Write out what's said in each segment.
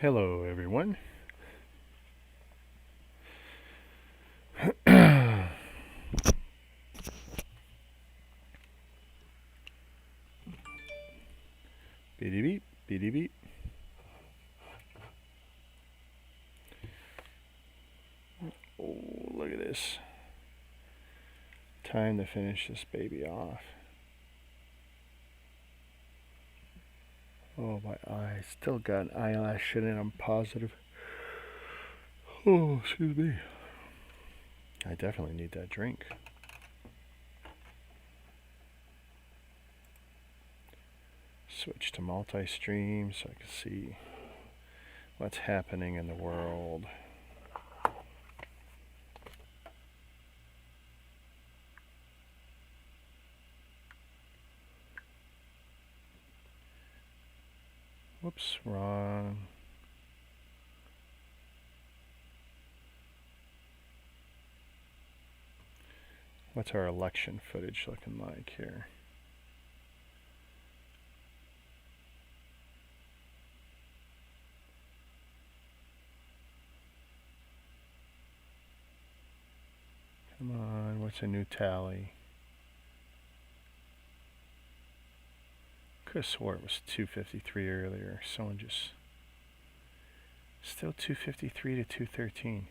Hello, everyone. Beady beep, beady beep. Oh, look at this. Time to finish this baby off. Oh, my eye. Still got an eyelash in it, I'm positive. Oh, excuse me. I definitely need that drink. Switch to multi-stream so I can see what's happening in the world. Whoops, wrong. What's our election footage looking like here? Come on, what's a new tally? Could have swore it was 253 earlier. Someone just... Still 253 to 213.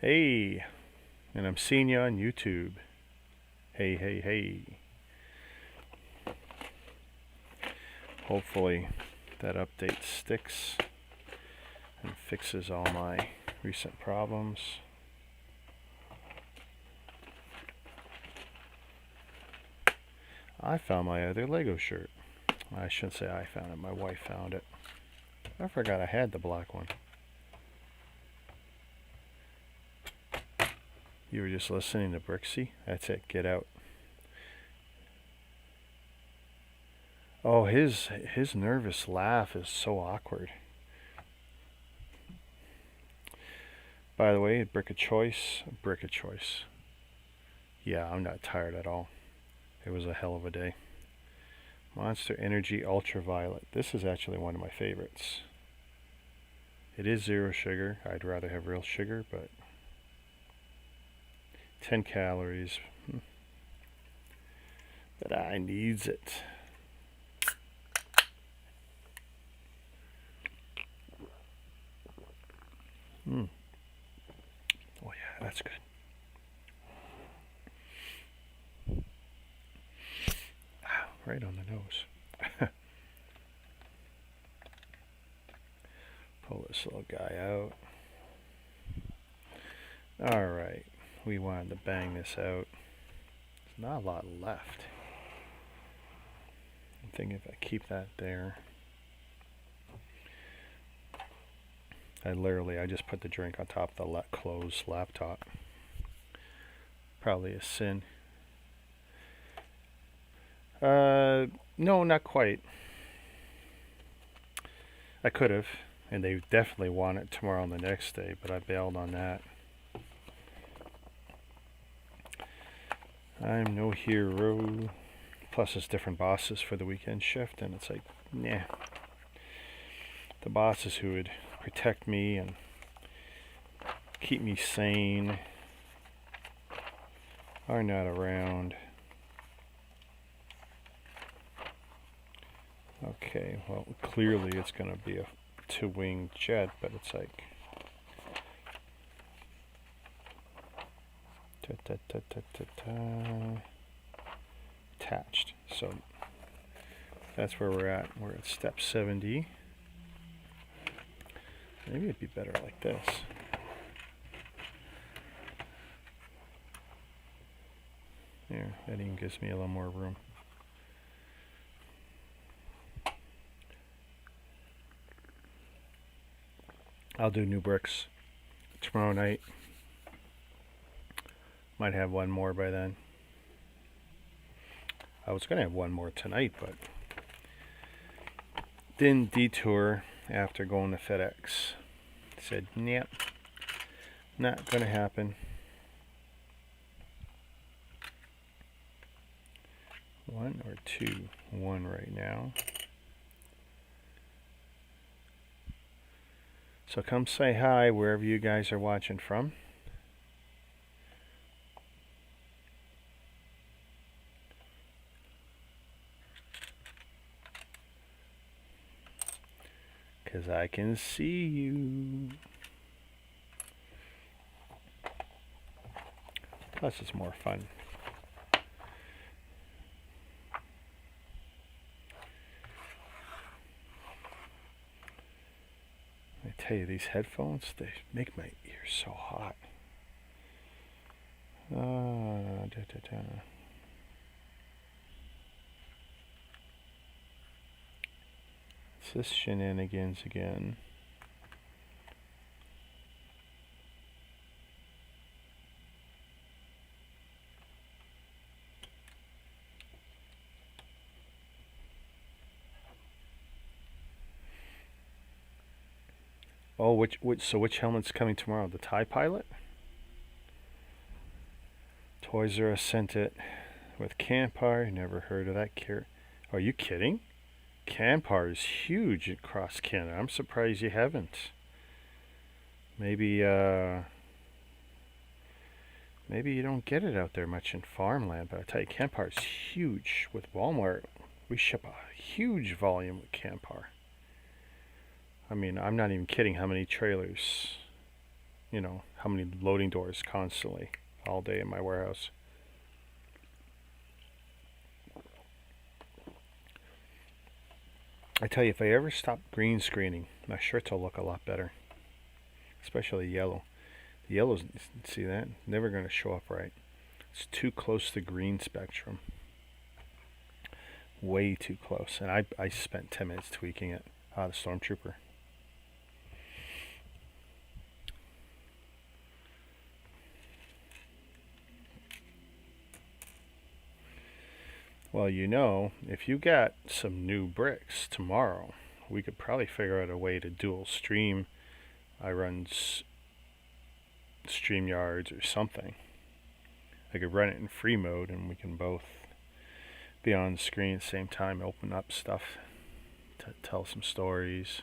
Hey! And I'm seeing you on YouTube. Hey, hey, hey. Hopefully that update sticks and fixes all my recent problems. I found my other Lego shirt. I shouldn't say I found it, my wife found it. I forgot I had the black one. You were just listening to Brixie? That's it, get out. Oh, his nervous laugh is so awkward. By the way, brick of choice. Yeah, I'm not tired at all. It was a hell of a day. Monster Energy Ultraviolet. This is actually one of my favorites. It is 0 sugar. I'd rather have real sugar, but 10 calories. But I needs it. Oh yeah, that's good. Right on the nose. Pull this little guy out. Alright, we wanted to bang this out. There's not a lot left. I'm thinking if I keep that there. I just put the drink on top of the closed laptop. Probably a sin. No, not quite. I could have, and they definitely want it tomorrow and the next day, but I bailed on that. I'm no hero. Plus, it's different bosses for the weekend shift, and it's like, nah. The bosses who would protect me and keep me sane are not around. Okay, well, clearly it's going to be a two-winged jet, but it's like... attached. So that's where we're at. We're at step 70. Maybe it'd be better like this. There, that even gives me a little more room. I'll do new bricks tomorrow night. Might have one more by then. I was going to have one more tonight, but didn't detour after going to FedEx. Said, nah, not going to happen. One or two? One right now. So come say hi wherever you guys are watching from. Because I can see you. Plus it's more fun. I tell you, these headphones, they make my ears so hot. It's this shenanigans again. Oh, which helmet's coming tomorrow? The TIE Pilot? Toys R Us sent it with Campar. Never heard of that. Are you kidding? Campar is huge across Canada. I'm surprised you haven't. Maybe you don't get it out there much in farmland, but I tell you, Campar is huge. With Walmart, we ship a huge volume with Campar. I mean, I'm not even kidding how many trailers, you know, how many loading doors constantly, all day in my warehouse. I tell you, if I ever stop green screening, my shirts will look a lot better. Especially yellow. The yellow's, see that? Never going to show up right. It's too close to green spectrum. Way too close. And I spent 10 minutes tweaking it. The Stormtrooper. Well, you know, if you got some new bricks tomorrow, we could probably figure out a way to dual stream. I run StreamYards or something. I could run it in free mode and we can both be on the screen at the same time, open up stuff to tell some stories.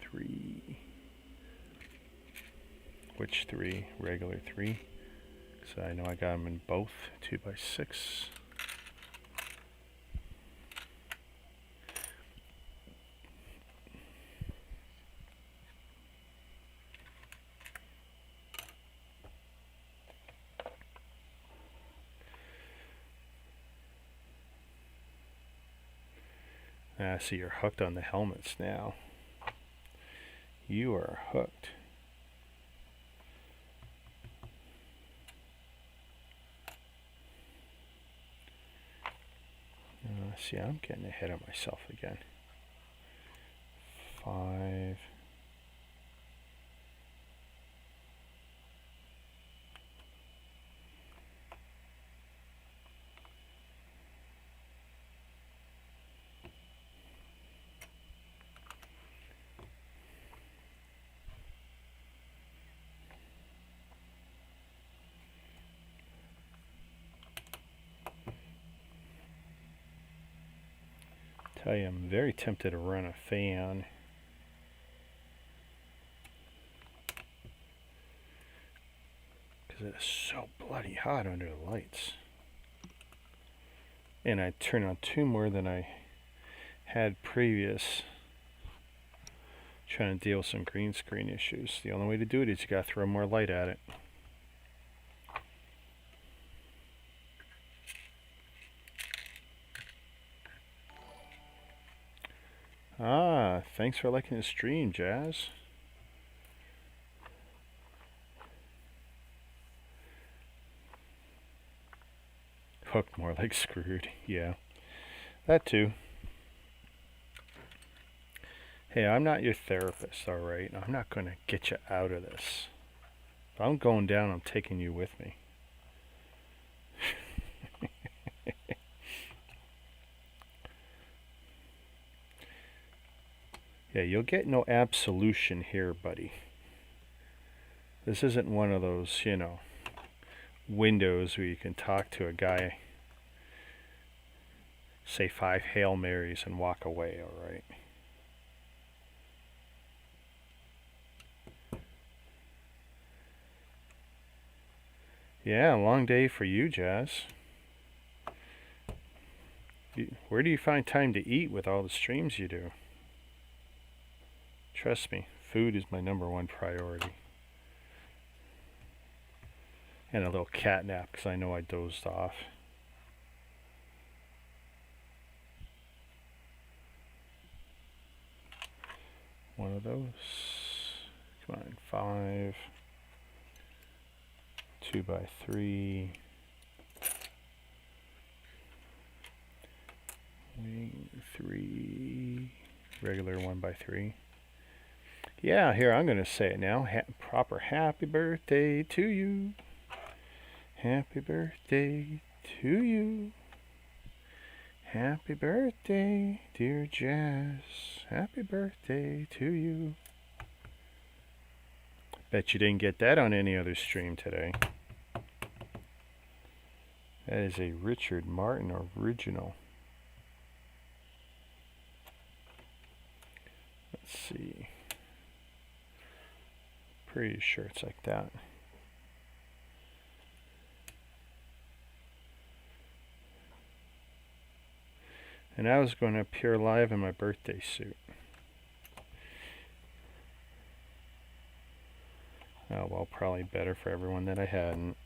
3. Which 3? Regular 3. So I know I got them in both 2x6. I see you're hooked on the helmets now. You are hooked. See, I'm getting ahead of myself again. 5. Tell you, I'm very tempted to run a fan. Because it is so bloody hot under the lights. And I turn on 2 more than I had previous. Trying to deal with some green screen issues. The only way to do it is you gotta throw more light at it. Thanks for liking the stream, Jazz. Hooked more like screwed. Yeah, that too. Hey, I'm not your therapist, alright? I'm not going to get you out of this. If I'm going down, I'm taking you with me. Yeah, you'll get no absolution here, buddy. This isn't one of those, you know, windows where you can talk to a guy, say 5 Hail Marys and walk away, alright? Yeah, long day for you, Jazz. Where do you find time to eat with all the streams you do? Trust me, food is my #1 priority. And a little cat nap, because I know I dozed off. One of those. Come on, 5. 2x3. Wing 3. Regular 1x3. Yeah, here, I'm going to say it now. Proper happy birthday to you. Happy birthday to you. Happy birthday, dear Jazz. Happy birthday to you. Bet you didn't get that on any other stream today. That is a Richard Martin original. Let's see. Pretty sure it's like that. And I was going to appear live in my birthday suit. Oh, well, probably better for everyone that I hadn't.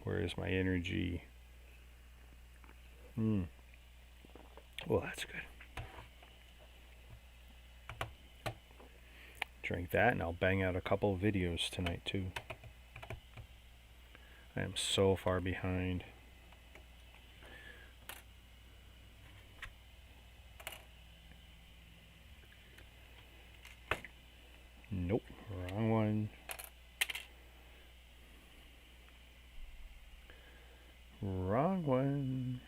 Where is my energy? Well, that's good. Drink that, and I'll bang out a couple of videos tonight, too. I am so far behind. Nope, wrong one. Wrong one.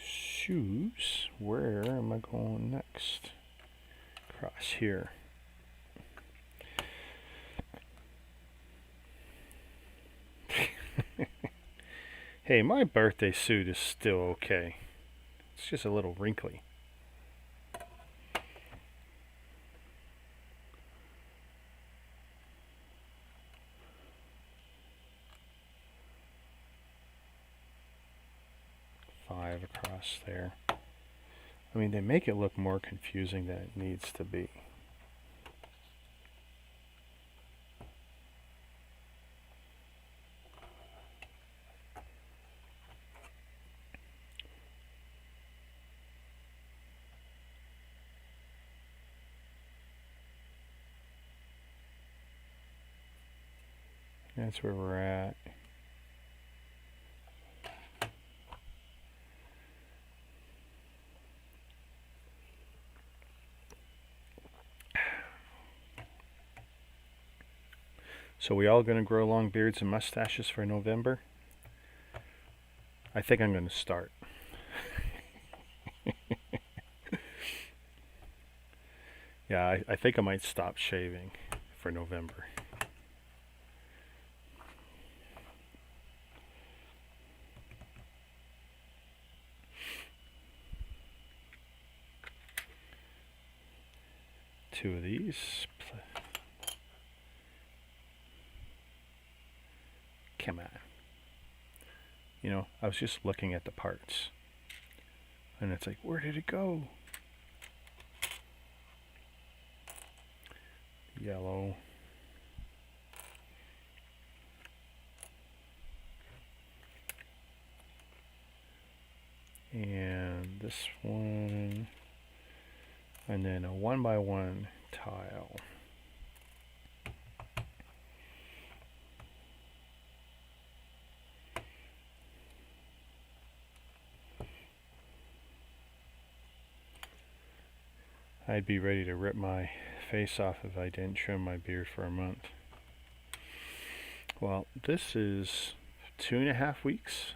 Shoes. Where am I going next? Across here. Hey, my birthday suit is still okay. It's just a little wrinkly. Five across there. I mean, they make it look more confusing than it needs to be. That's where we're at. So we all going to grow long beards and mustaches for November? I think I'm going to start. Yeah, I think I might stop shaving for November. Two of these. Come on. You know, I was just looking at the parts. And it's like, where did it go? Yellow. And this one. And then a 1x1 tile. I'd be ready to rip my face off if I didn't trim my beard for a month. Well, this is 2.5 weeks.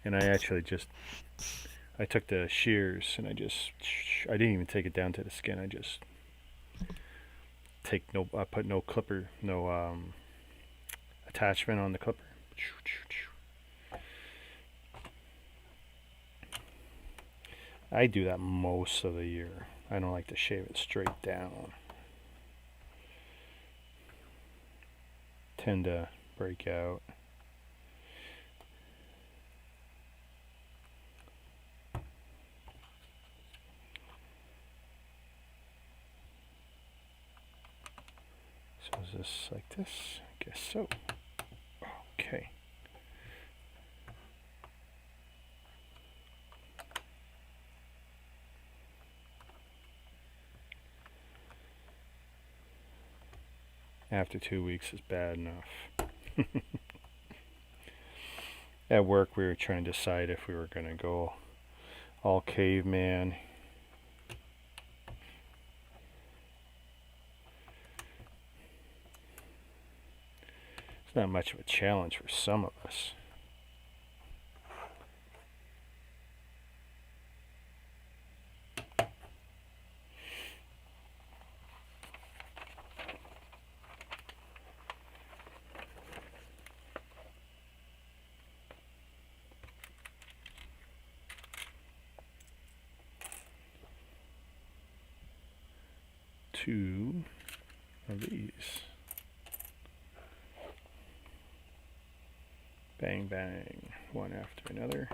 And I actually I took the shears and I didn't even take it down to the skin. I just I put no clipper, no attachment on the clipper. I do that most of the year. I don't like to shave it straight down. Tend to break out. So is this like this? I guess so. Okay. After 2 weeks is bad enough. At work, we were trying to decide if we were going to go all caveman. It's not much of a challenge for some of us. Two of these. Bang, bang, one after another.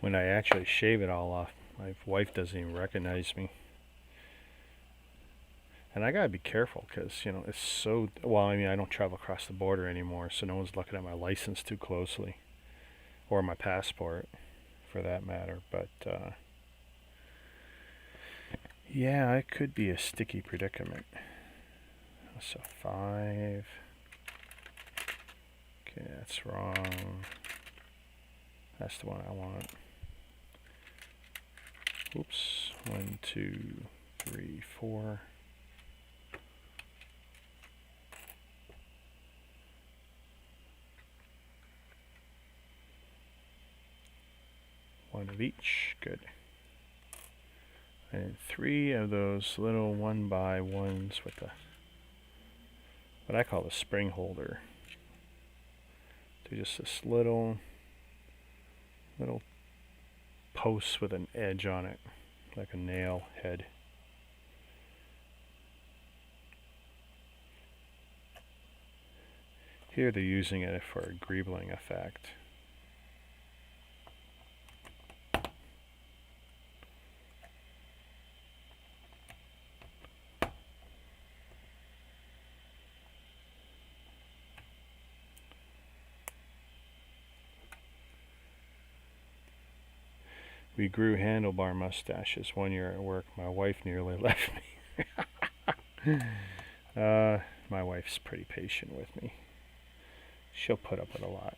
When I actually shave it all off, my wife doesn't even recognize me. And I gotta be careful because, you know, it's so, well, I mean, I don't travel across the border anymore, so no one's looking at my license too closely. Or my passport, for that matter. But, yeah, it could be a sticky predicament. So 5. Okay, that's wrong. That's the one I want. Oops. 1, 2, 3, 4. One of each. Good. And 3 of those little 1x1s with the, what I call the spring holder. They're just this little post with an edge on it, like a nail head. Here they're using it for a greebling effect. We grew handlebar mustaches one year at work. My wife nearly left me. My wife's pretty patient with me. She'll put up with a lot.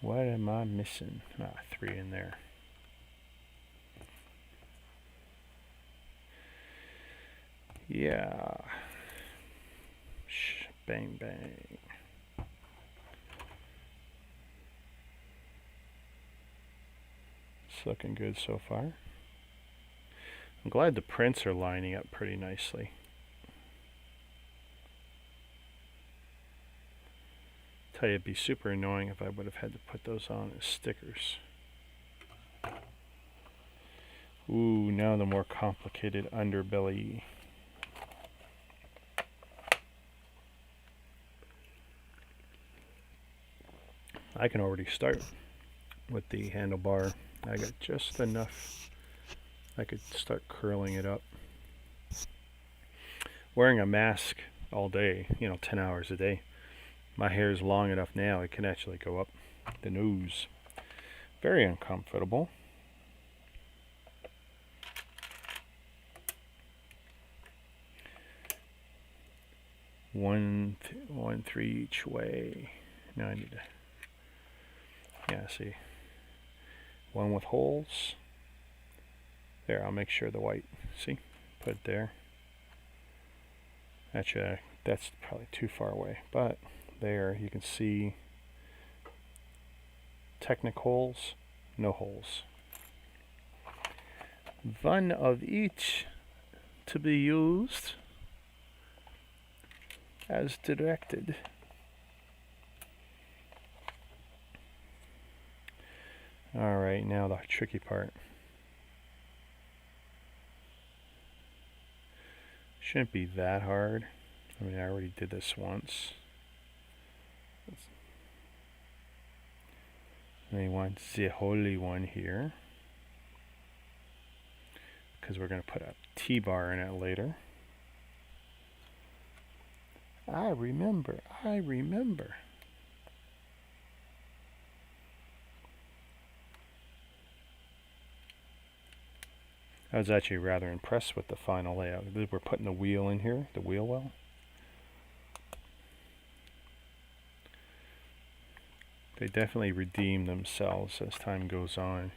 What am I missing? 3 in there. Yeah. Bang, bang. It's looking good so far. I'm glad the prints are lining up pretty nicely. Tell you, it'd be super annoying if I would have had to put those on as stickers. Ooh, now the more complicated underbelly. I can already start with the handlebar. I got just enough. I could start curling it up. Wearing a mask all day, 10 hours a day. My hair is long enough now, it can actually go up the nose. Very uncomfortable. One, 3 each way. Now I need to, yeah, see. One with holes. There, I'll make sure the white, see, put it there. Actually, that's probably too far away, but there you can see Technic holes, no holes. One of each to be used as directed. Alright, now the tricky part. Shouldn't be that hard. I mean, I already did this once. I want the holy one here, because we're going to put a T-bar in it later. I remember. I was actually rather impressed with the final layout. We're putting the wheel in here, the wheel well. They definitely redeem themselves as time goes on.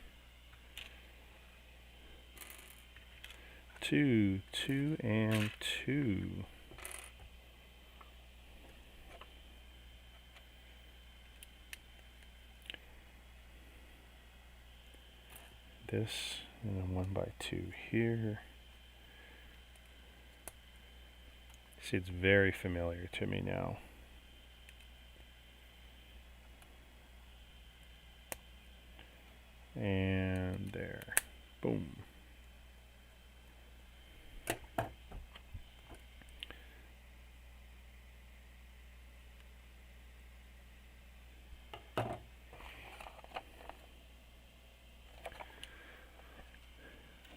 2, 2, and 2. This, and then 1x2 here. See, it's very familiar to me now. And there. Boom.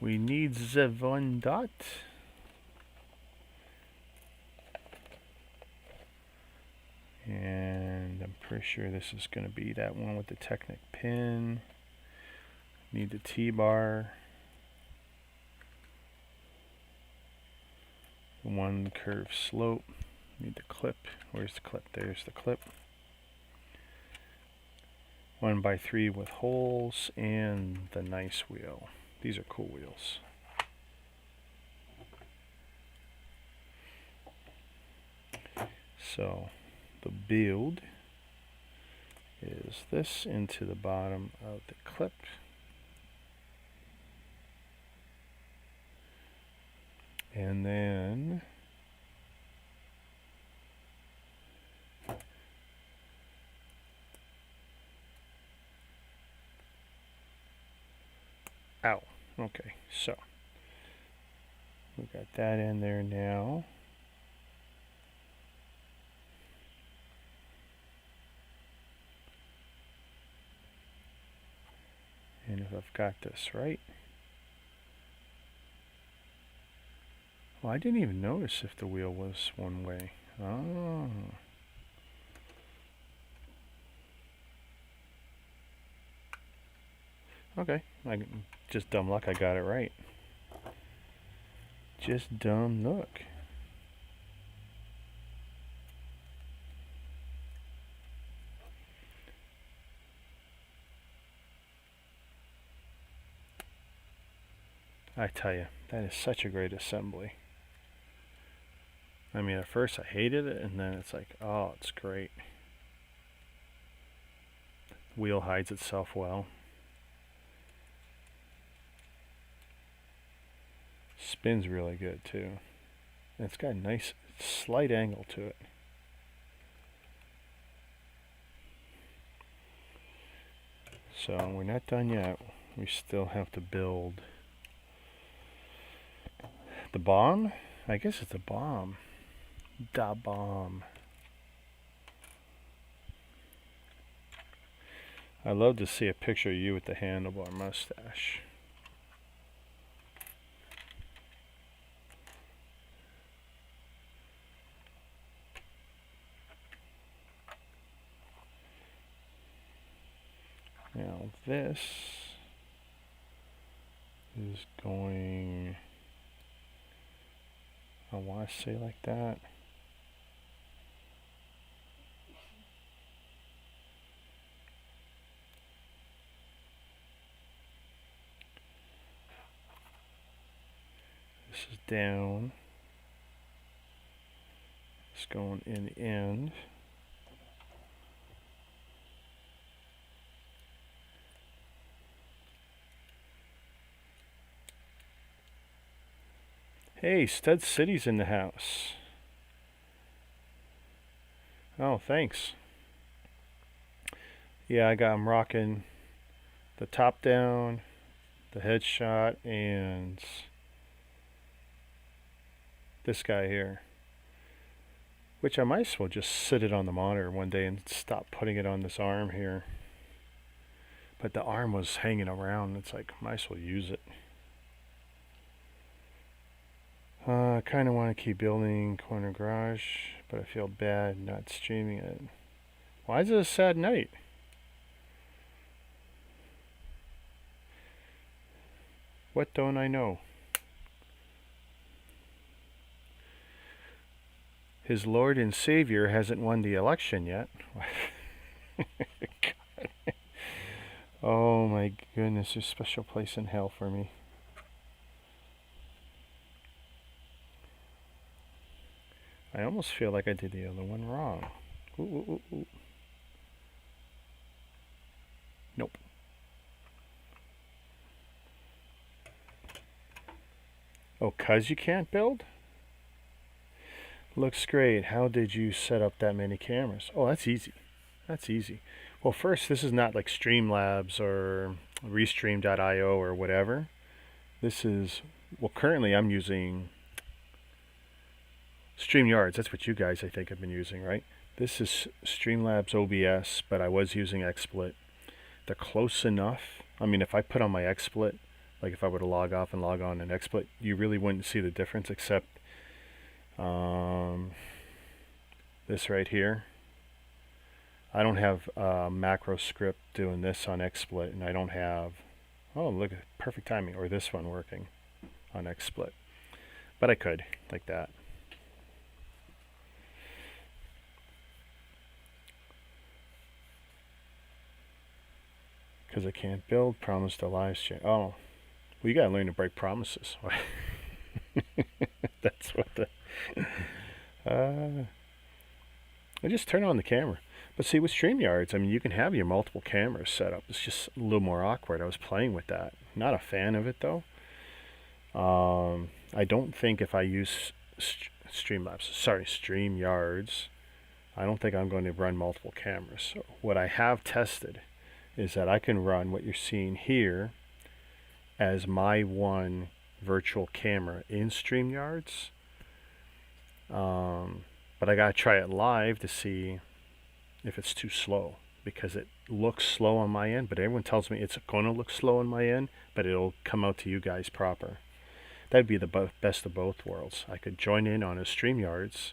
We need the one dot. And I'm pretty sure this is going to be that one with the Technic pin. Need the T-bar. One curve slope. Need the clip. Where's the clip? There's the clip. 1x3 with holes and the nice wheel. These are cool wheels. So the build is this into the bottom of the clip. And then ow. Okay, so we got that in there now. And if I've got this right. Well, I didn't even notice if the wheel was one way. Oh. Okay, just dumb luck I got it right. Just dumb luck. I tell you, that is such a great assembly. I mean, at first I hated it, and then it's like, oh, it's great. Wheel hides itself well. Spins really good too. And it's got a nice slight angle to it. So we're not done yet. We still have to build the bomb. I guess it's a bomb. Da bomb. I'd love to see a picture of you with the handlebar mustache. Now this is going, I want to say like that. This is down. It's going in the end. Hey, Stud City's in the house. Oh, thanks. Yeah, I'm rocking the top down, the headshot, and this guy here. Which I might as well just sit it on the monitor one day and stop putting it on this arm here. But the arm was hanging around. It's like, might as well use it. I kind of want to keep building corner garage, but I feel bad not streaming it. Why is it a sad night? What don't I know? His Lord and Savior hasn't won the election yet. Oh my goodness, there's a special place in hell for me. I almost feel like I did the other one wrong. Ooh, ooh, ooh, ooh. Nope. Oh, 'cause you can't build? Looks great. How did you set up that many cameras? Oh, that's easy. That's easy. Well, first, this is not like Streamlabs or Restream.io or whatever. This is, well, currently I'm using StreamYards. That's what you guys, I think, have been using, right? This is Streamlabs OBS, but I was using XSplit. They're close enough. I mean, if I put on my XSplit, like if I were to log off and log on in XSplit, you really wouldn't see the difference except this right here. I don't have a macro script doing this on XSplit, and I don't have, oh look, perfect timing, or this one working on XSplit. But I could, like that. Because I can't build, promised a live stream. Oh, well, you gotta learn to break promises. That's what the... I just turn on the camera. But see, with StreamYards, I mean, you can have your multiple cameras set up. It's just a little more awkward. I was playing with that. Not a fan of it, though. I don't think if I use StreamYards, I don't think I'm going to run multiple cameras. So what I have tested is that I can run what you're seeing here as my one virtual camera in StreamYards. But I gotta try it live to see if it's too slow, because it looks slow on my end, but everyone tells me it's gonna look slow on my end, but it'll come out to you guys proper. That'd be the best of both worlds. I could join in on a StreamYards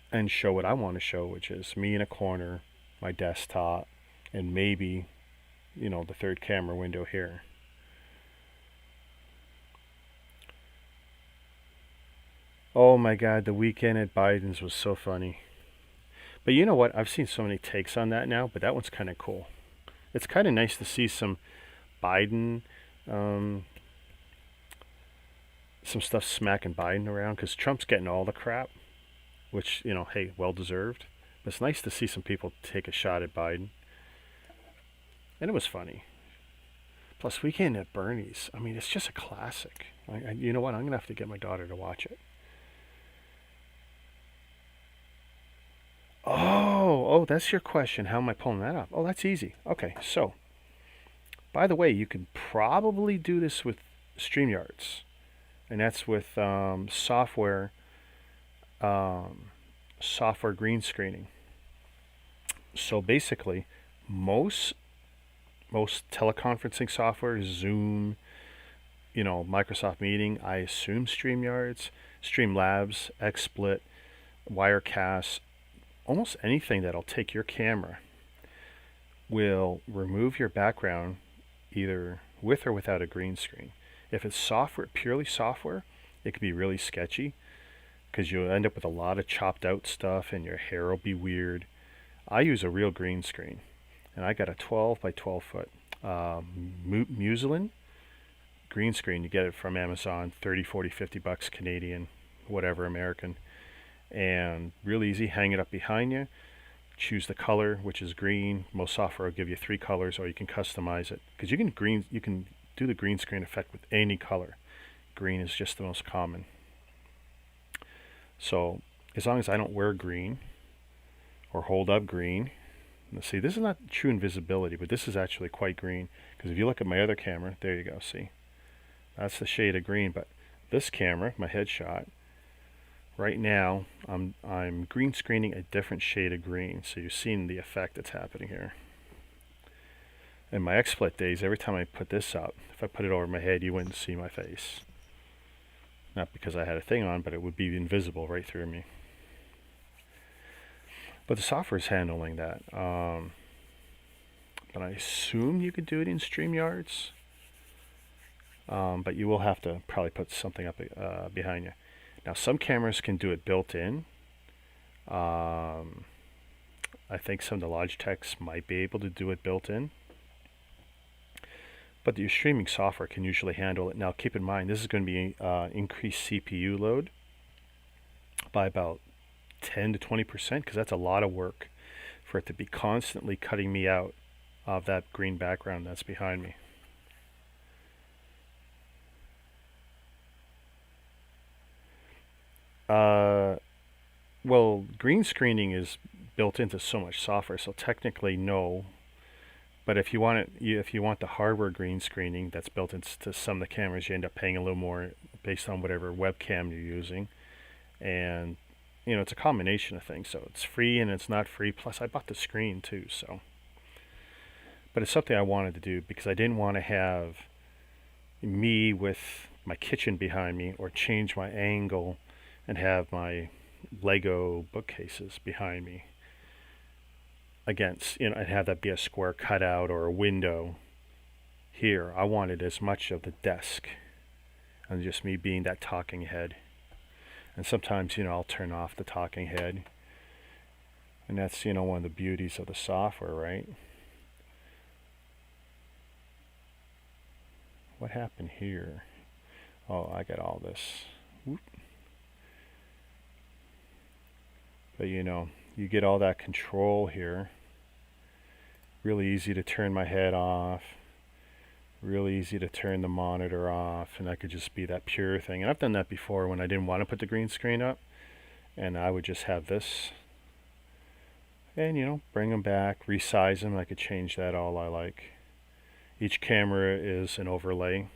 and show what I want to show, which is me in a corner, my desktop, and maybe, you know, the third camera window here. Oh my God, the weekend at Biden's was so funny. But you know what? I've seen so many takes on that now, but that one's kind of cool. It's kind of nice to see some Biden, some stuff smacking Biden around, because Trump's getting all the crap, which, you know, hey, well deserved. But it's nice to see some people take a shot at Biden. And it was funny. Plus, Weekend at Bernie's, I mean, it's just a classic. You know what? I'm going to have to get my daughter to watch it. Oh, that's your question. How am I pulling that up? Oh, that's easy. Okay, so, by the way, you can probably do this with StreamYards. And that's with software green screening. So basically, most teleconferencing software, Zoom, you know, Microsoft Meeting, I assume StreamYards, Streamlabs, XSplit, Wirecast, almost anything that'll take your camera will remove your background either with or without a green screen. If it's software, purely software, it can be really sketchy because you'll end up with a lot of chopped out stuff and your hair will be weird. I use a real green screen, and I got a 12 by 12 foot Muslin green screen. You get it from Amazon, 30, 40, 50 bucks Canadian, whatever, American. And real easy, hang it up behind you. Choose the color, which is green. Most software will give you 3 colors, or you can customize it. Because you can do the green screen effect with any color. Green is just the most common. So as long as I don't wear green or hold up green, let's see, this is not true invisibility, but this is actually quite green. Because if you look at my other camera, there you go, see? That's the shade of green. But this camera, my headshot, right now I'm green screening a different shade of green. So you're seeing the effect that's happening here. In my XSplit days, every time I put this up, if I put it over my head, you wouldn't see my face. Not because I had a thing on, but it would be invisible right through me. But the software is handling that. But I assume you could do it in StreamYards. But you will have to probably put something up behind you. Now, some cameras can do it built in. I think some of the Logitechs might be able to do it built in. But your streaming software can usually handle it. Now, keep in mind, this is going to be increased CPU load by about 10 to 20%, because that's a lot of work for it to be constantly cutting me out of that green background that's behind me. Well, green screening is built into so much software, so technically no. But if you want it, if you want the hardware green screening that's built into some of the cameras, you end up paying a little more based on whatever webcam you're using. And it's a combination of things. So it's free and it's not free. Plus, I bought the screen too. So, but it's something I wanted to do because I didn't want to have me with my kitchen behind me, or change my angle and have my Lego bookcases behind me against, and have that be a square cutout or a window here. I wanted as much of the desk and just me being that talking head. And sometimes, I'll turn off the talking head. And that's, one of the beauties of the software, right? What happened here? Oh, I got all this. Whoop. But you get all that control here. Really easy to turn my head off. Really easy to turn the monitor off, and that could just be that pure thing. And I've done that before when I didn't want to put the green screen up, and I would just have this, and bring them back, resize them. I could change that all I like. Each camera is an overlay,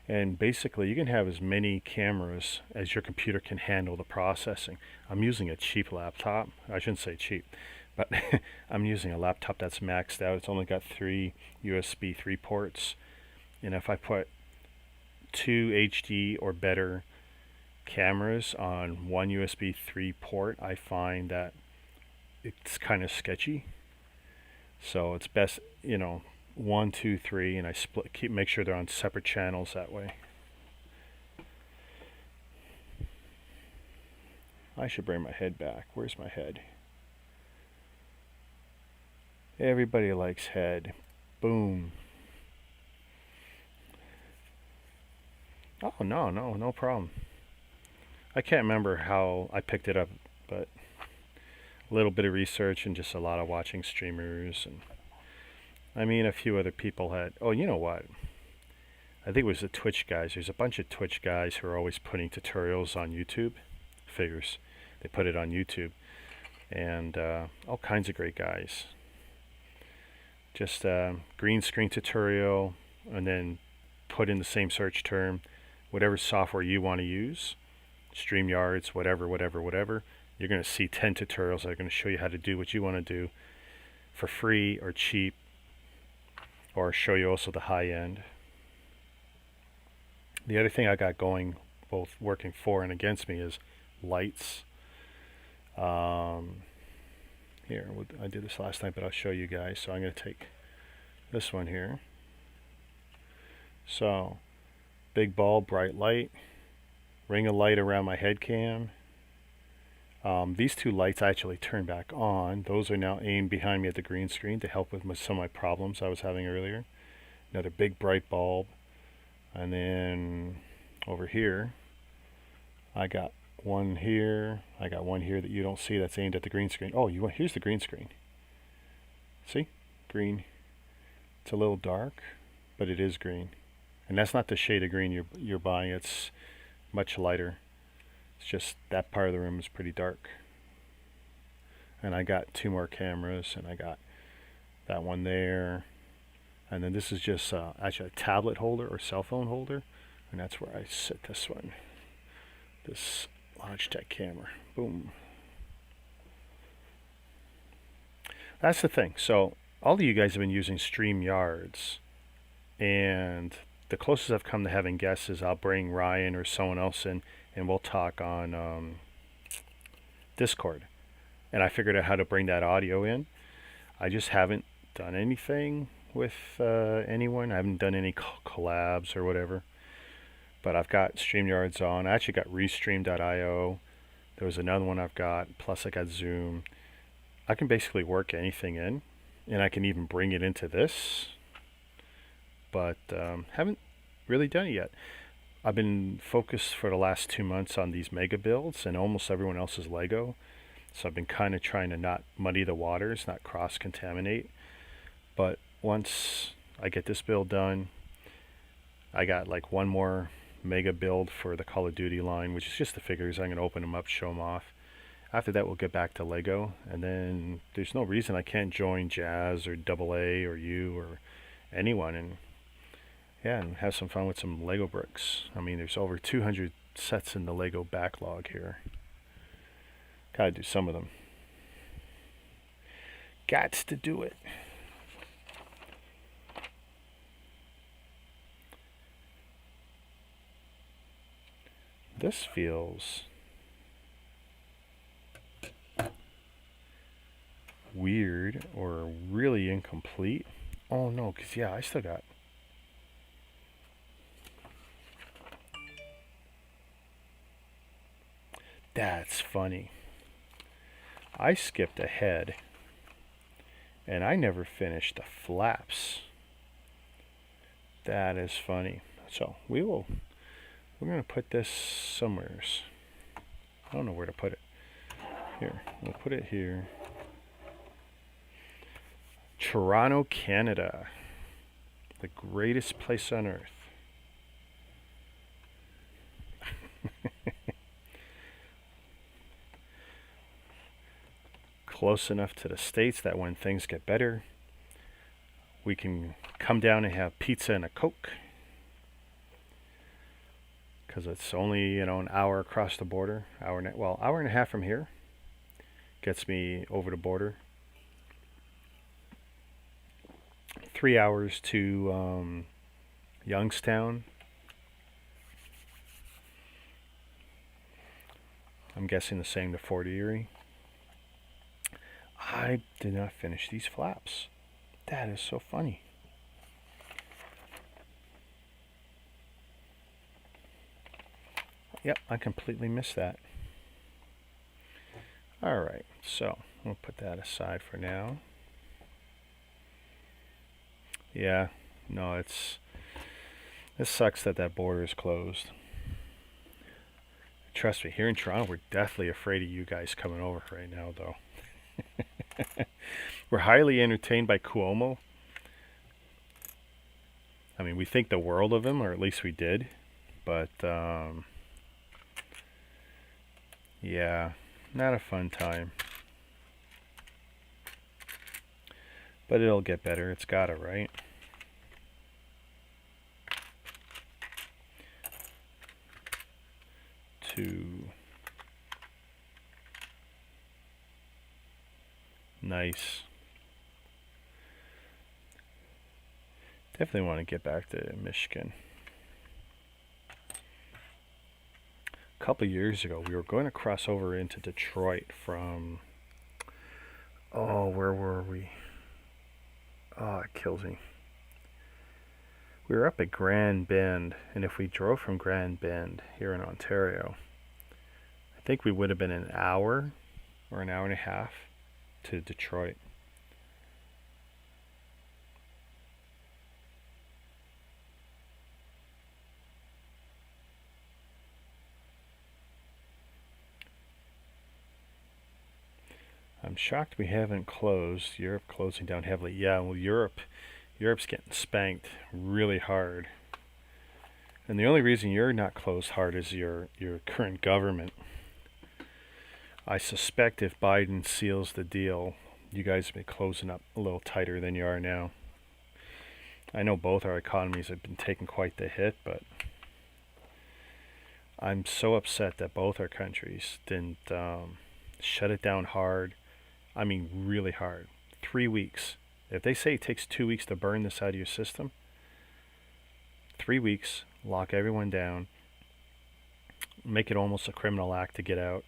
and basically you can have as many cameras as your computer can handle the processing. I'm using a cheap laptop. I shouldn't say cheap, but I'm using a laptop that's maxed out. It's only got 3 USB 3 ports. And if I put 2 HD or better cameras on one USB 3 port, I find that it's kind of sketchy. So it's best, 1, 2, 3, and I make sure they're on separate channels that way. I should bring my head back. Where's my head? Everybody likes head. Boom. Oh, no problem. I can't remember how I picked it up, but a little bit of research and just a lot of watching streamers. And a few other people had, you know what? I think it was the Twitch guys. There's a bunch of Twitch guys who are always putting tutorials on YouTube. Figures. They put it on YouTube. And all kinds of great guys. Just green screen tutorial, and then put in the same search term, whatever software you want to use, StreamYards, whatever. You're going to see 10 tutorials that are going to show you how to do what you want to do for free or cheap, or show you also the high end. The other thing I got going, both working for and against me, is lights. Here, I did this last night, but I'll show you guys. So I'm going to take this one here. So, big bulb, bright light, ring of light around my head cam. These two lights I actually turn back on. Those are now aimed behind me at the green screen to help with some of my problems I was having earlier. Another big bright bulb. And then over here, I got one here. I got one here that you don't see that's aimed at the green screen. Oh, here's the green screen. See? Green. It's a little dark, but it is green. And that's not the shade of green you're buying. It's much lighter. It's just that part of the room is pretty dark. And I got two more cameras, and I got that one there. And then this is just actually a tablet holder or cell phone holder. And that's where I sit this one. This Logitech camera. Boom. That's the thing. So all of you guys have been using StreamYards. And the closest I've come to having guests is I'll bring Ryan or someone else in, and we'll talk on Discord. And I figured out how to bring that audio in. I just haven't done anything with anyone. I haven't done any collabs or whatever. But I've got StreamYards on. I actually got Restream.io. There was another one I've got. Plus I got Zoom. I can basically work anything in. And I can even bring it into this. But haven't really done it yet. I've been focused for the last 2 months on these mega builds, and almost everyone else is Lego. So I've been kind of trying to not muddy the waters, not cross-contaminate. But once I get this build done, I got like one more mega build for the Call of Duty line, which is just the figures. I'm going to open them up, show them off. After that, we'll get back to Lego. And then there's no reason I can't join Jazz or Double A or you or anyone and have some fun with some Lego bricks. I mean, there's over 200 sets in the Lego backlog here. Gotta do some of them. Gots to do it. This feels weird or really incomplete. Oh no, because I still got... That's funny. I skipped ahead and I never finished the flaps. That is funny. So we're going to put this somewhere. I don't know where to put it. Here, we'll put it here. Toronto, Canada. The greatest place on earth. Close enough to the States that when things get better, we can come down and have pizza and a Coke. Because it's only, an hour across the border. Hour and a half from here. Gets me over the border. 3 hours to Youngstown. I'm guessing the same to Fort Erie. I did not finish these flaps. That is so funny. Yep, I completely missed that. Alright, so we'll put that aside for now. Yeah, no, it sucks that border is closed. Trust me, here in Toronto, we're deathly afraid of you guys coming over right now, though. We're highly entertained by Cuomo. I mean, we think the world of him, or at least we did. But, yeah, not a fun time. But it'll get better. It's gotta, right? Nice. Definitely want to get back to Michigan. A couple years ago, we were going to cross over into Detroit from Oh, where were we? Oh, it kills me. We were up at Grand Bend, and if we drove from Grand Bend here in Ontario, I think we would have been an hour or an hour and a half to Detroit. I'm shocked we haven't closed. Europe closing down heavily. Yeah, well, Europe's getting spanked really hard. And the only reason you're not closed hard is your current government. I suspect if Biden seals the deal, you guys will be closing up a little tighter than you are now. I know both our economies have been taking quite the hit, but I'm so upset that both our countries didn't shut it down hard. I mean, really hard. 3 weeks. If they say it takes 2 weeks to burn this out of your system, 3 weeks, lock everyone down, make it almost a criminal act to get out,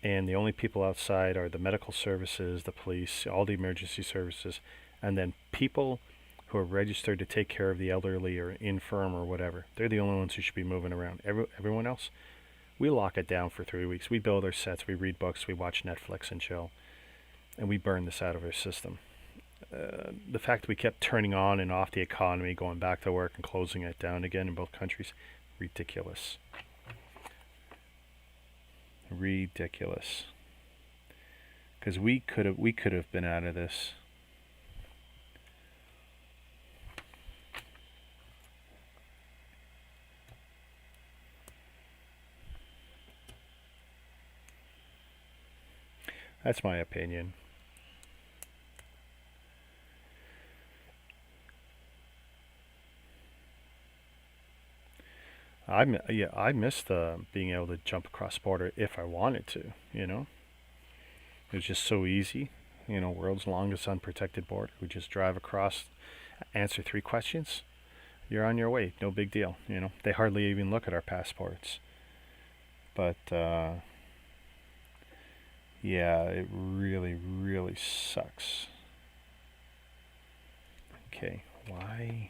and the only people outside are the medical services, the police, all the emergency services, and then people who are registered to take care of the elderly or infirm or whatever. They're the only ones who should be moving around. Everyone else, we lock it down for 3 weeks. We build our sets, we read books, we watch Netflix and chill, and we burn this out of our system. The fact that we kept turning on and off the economy, going back to work and closing it down again in both countries, ridiculous. Ridiculous. Because we could have been out of this. That's my opinion. I missed being able to jump across border if I wanted to. It was just so easy. World's longest unprotected border. We just drive across, answer 3 questions, you're on your way. No big deal. They hardly even look at our passports. But yeah, it really, really sucks. Okay, why?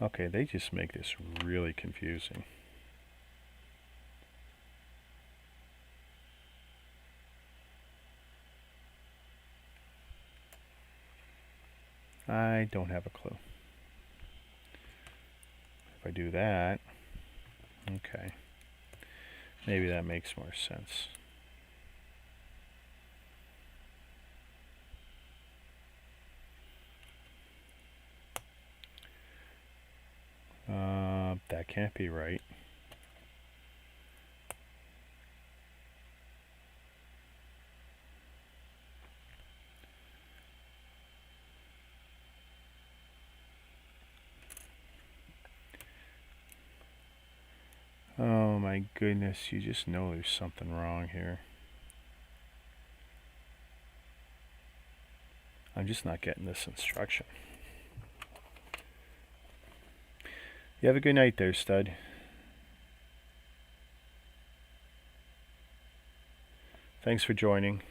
Okay, they just make this really confusing. I don't have a clue. If I do that, okay, maybe that makes more sense. That can't be right. Oh my goodness, you just know there's something wrong here. I'm just not getting this instruction. You have a good night there, stud. Thanks for joining.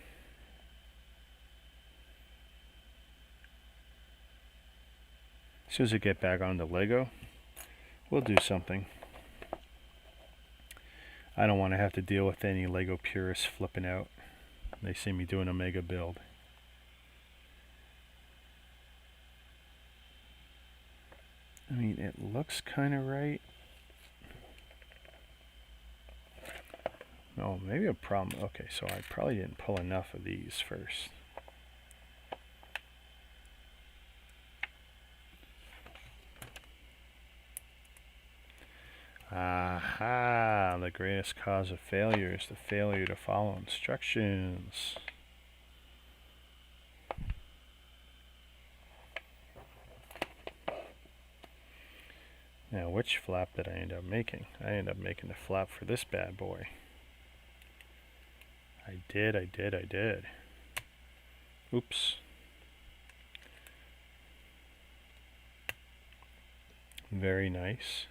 As soon as I get back on the Lego, we'll do something. I don't want to have to deal with any Lego purists flipping out. They see me doing a mega build. I mean, it looks kind of right. Oh, maybe a problem. Okay, so I probably didn't pull enough of these first. Aha! The greatest cause of failure is the failure to follow instructions. Now, which flap did I end up making? I ended up making the flap for this bad boy. I did. Oops. Very nice.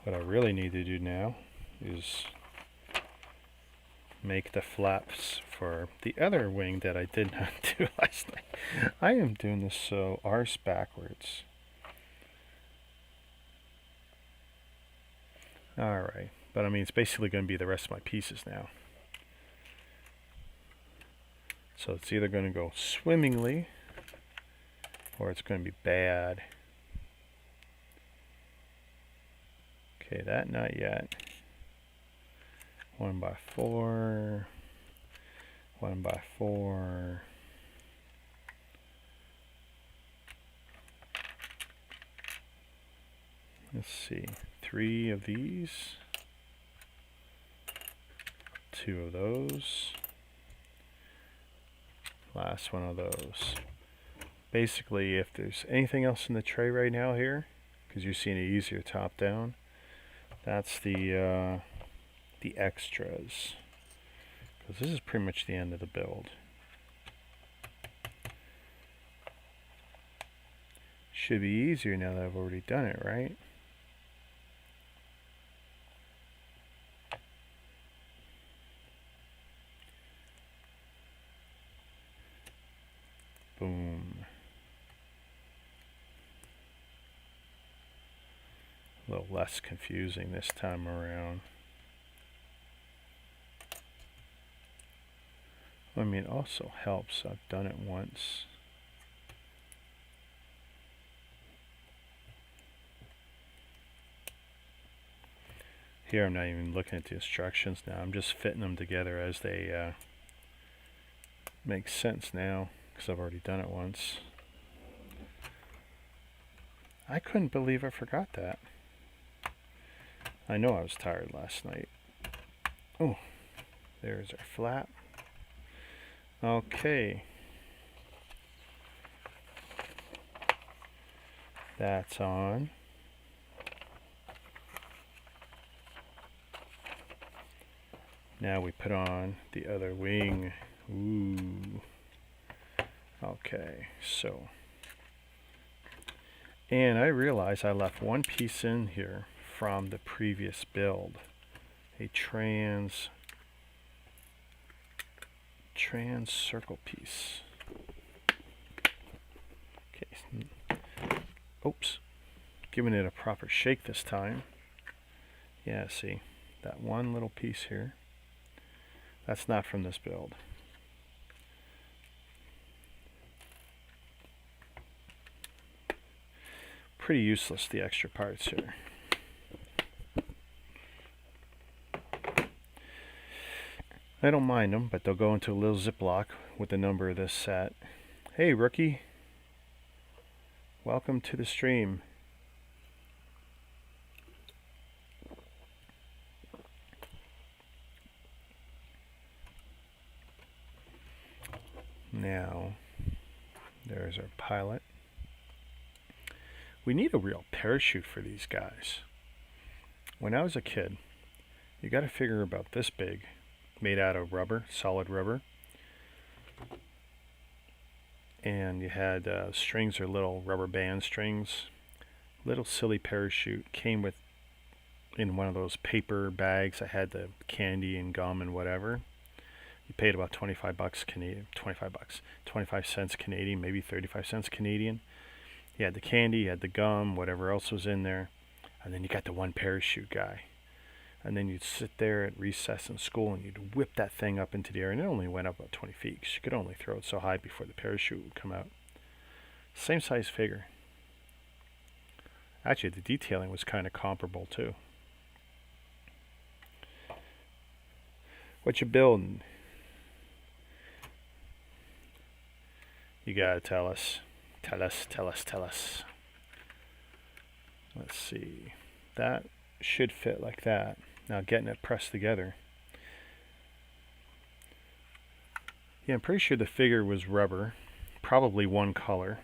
What I really need to do now is make the flaps for the other wing that I did not do last night. I am doing this so arse backwards. Alright, but I mean it's basically going to be the rest of my pieces now. So it's either going to go swimmingly or it's going to be bad. Okay, that not yet. 1x4, 1x4. Let's see, 3 of these, 2 of those, last one of those. Basically, if there's anything else in the tray right now here, because you're seeing it easier top down, that's the extras. Because this is pretty much the end of the build. Should be easier now that I've already done it, right? Boom. A little less confusing this time around. I mean, it also helps. I've done it once. Here I'm not even looking at the instructions now. I'm just fitting them together as they make sense now, because I've already done it once. I couldn't believe I forgot that. I know I was tired last night. Oh, there's our flap. Okay. That's on. Now we put on the other wing. Ooh. Okay, so. And I realize I left one piece in here from the previous build. A trans circle piece. Okay. Oops. Giving it a proper shake this time. Yeah, see. That one little piece here. That's not from this build. Pretty useless, the extra parts here. I don't mind them, but they'll go into a little Ziploc with the number of this set. Hey, rookie. Welcome to the stream. Now, there's our pilot. We need a real parachute for these guys. When I was a kid, you got to figure about this big, made out of rubber, solid rubber. And you had strings or little rubber band strings. Little silly parachute came with in one of those paper bags that had the candy and gum and whatever. You paid about 25 bucks Canadian, 25 cents Canadian, maybe 35 cents Canadian. You had the candy, you had the gum, whatever else was in there, and then you got the one parachute guy. And then you'd sit there at recess in school and you'd whip that thing up into the air, and it only went up about 20 feet because you could only throw it so high before the parachute would come out. Same size figure. Actually, the detailing was kind of comparable too. What you building? You gotta tell us. Tell us. Let's see. That should fit like that. Now getting it pressed together. Yeah, I'm pretty sure the figure was rubber. Probably one color.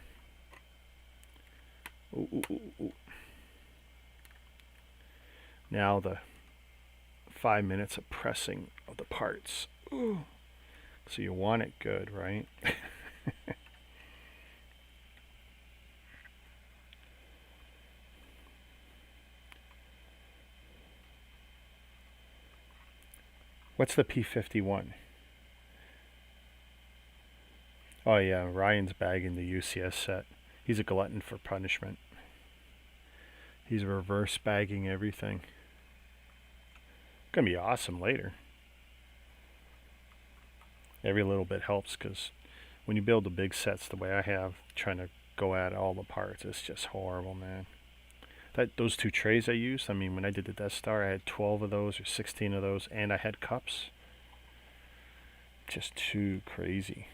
Ooh. Now the 5 minutes of pressing of the parts. Ooh. So you want it good, right? What's the P51? Oh yeah, Ryan's bagging the UCS set. He's a glutton for punishment. He's reverse bagging everything. Gonna be awesome later. Every little bit helps, because when you build the big sets the way I have, trying to go at all the parts, it's just horrible, man. Those two trays I used, I mean, when I did the Death Star, I had 12 of those or 16 of those, and I had cups. Just too crazy.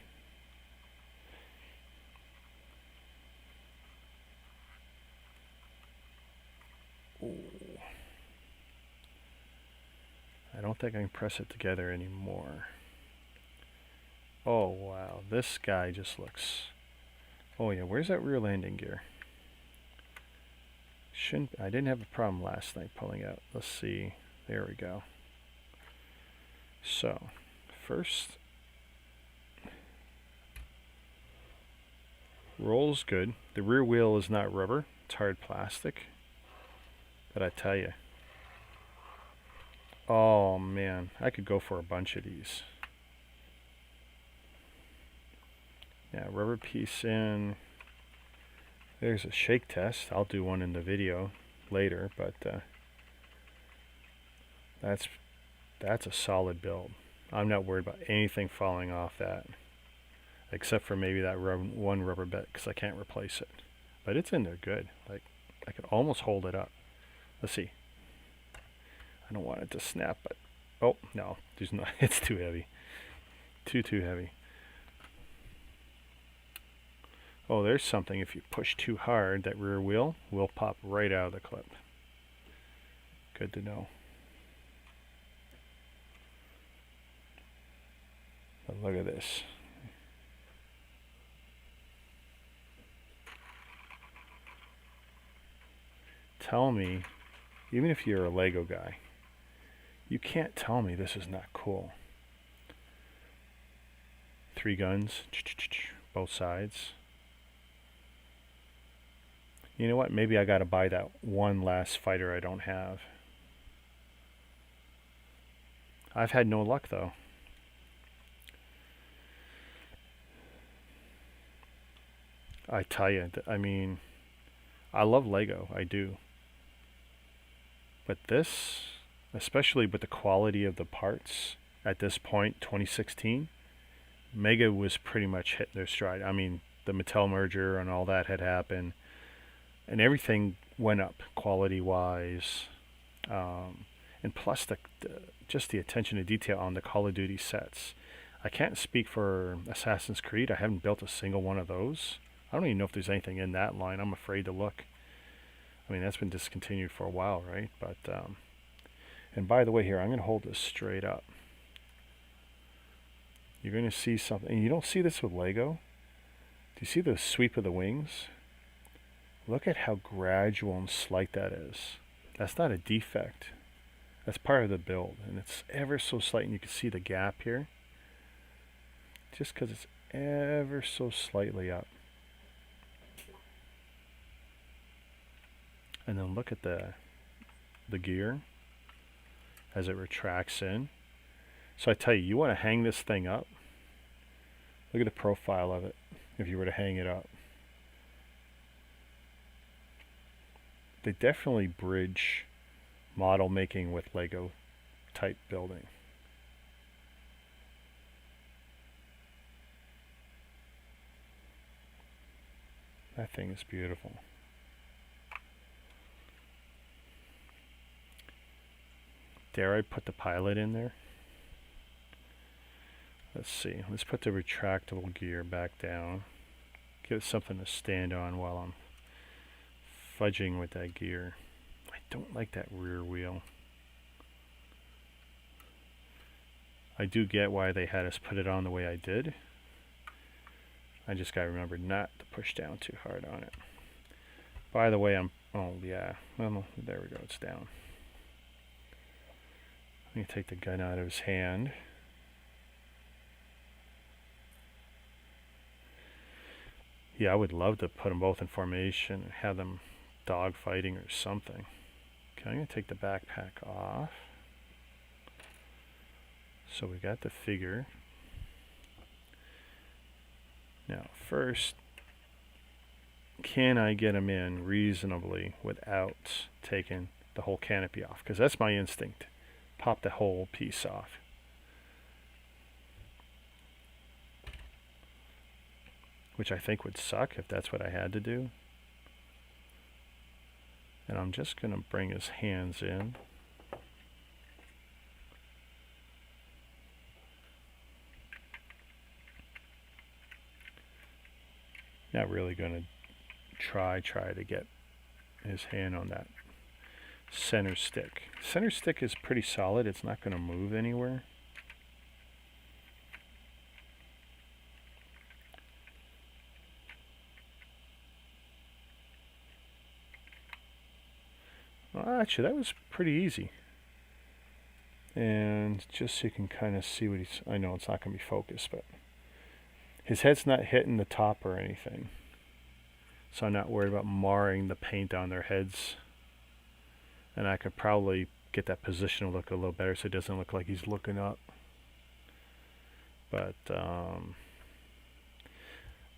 Ooh. I don't think I can press it together anymore. Oh wow, this guy just looks... Oh yeah, where's that rear landing gear? I didn't have a problem last night pulling out. Let's see. There we go. So, first, rolls good. The rear wheel is not rubber, it's hard plastic. But I tell you, oh man, I could go for a bunch of these. Yeah, rubber piece in. There's a shake test. I'll do one in the video later, but that's a solid build. I'm not worried about anything falling off that, except for maybe that one rubber bit, because I can't replace it. But it's in there good. Like, I could almost hold it up. Let's see. I don't want it to snap, but oh no, there's no. It's too heavy. Too heavy. Oh, there's something. If you push too hard, that rear wheel will pop right out of the clip. Good to know. But look at this. Tell me, even if you're a Lego guy, you can't tell me this is not cool. 3 guns, both sides. You know what? Maybe I gotta buy that one last fighter I don't have. I've had no luck though. I tell you, I mean, I love Lego, I do. But this, especially with the quality of the parts at this point, 2016, Mega was pretty much hitting their stride. I mean, the Mattel merger and all that had happened, and everything went up quality-wise, and plus just the attention to detail on the Call of Duty sets. I can't speak for Assassin's Creed. I haven't built a single one of those. I don't even know if there's anything in that line. I'm afraid to look. I mean, that's been discontinued for a while, right? But and by the way, here, I'm going to hold this straight up. You're going to see something. And you don't see this with Lego. Do you see the sweep of the wings? Look at how gradual and slight that is. That's not a defect. That's part of the build. And it's ever so slight. And you can see the gap here. Just because it's ever so slightly up. And then look at the gear as it retracts in. So I tell you, you want to hang this thing up. Look at the profile of it if you were to hang it up. They definitely bridge model making with Lego type building. That thing is beautiful. Dare I put the pilot in there? Let's see. Let's put the retractable gear back down. Give it something to stand on while I'm fudging with that gear. I don't like that rear wheel. I do get why they had us put it on the way I did. I just gotta remember not to push down too hard on it. By the way, oh yeah, well, there we go, it's down. Let me take the gun out of his hand. Yeah, I would love to put them both in formation and have them dog fighting or something. Okay, I'm going to take the backpack off. So we got the figure. Now, first, can I get them in reasonably without taking the whole canopy off? Because that's my instinct. Pop the whole piece off. Which I think would suck if that's what I had to do. And I'm just going to bring his hands in. Not really going to try to get his hand on that center stick. Center stick is pretty solid. It's not going to move anywhere. Well, actually, that was pretty easy. And just so you can kind of see what he's... I know it's not going to be focused, but his head's not hitting the top or anything. So I'm not worried about marring the paint on their heads. And I could probably get that position to look a little better so it doesn't look like he's looking up. But,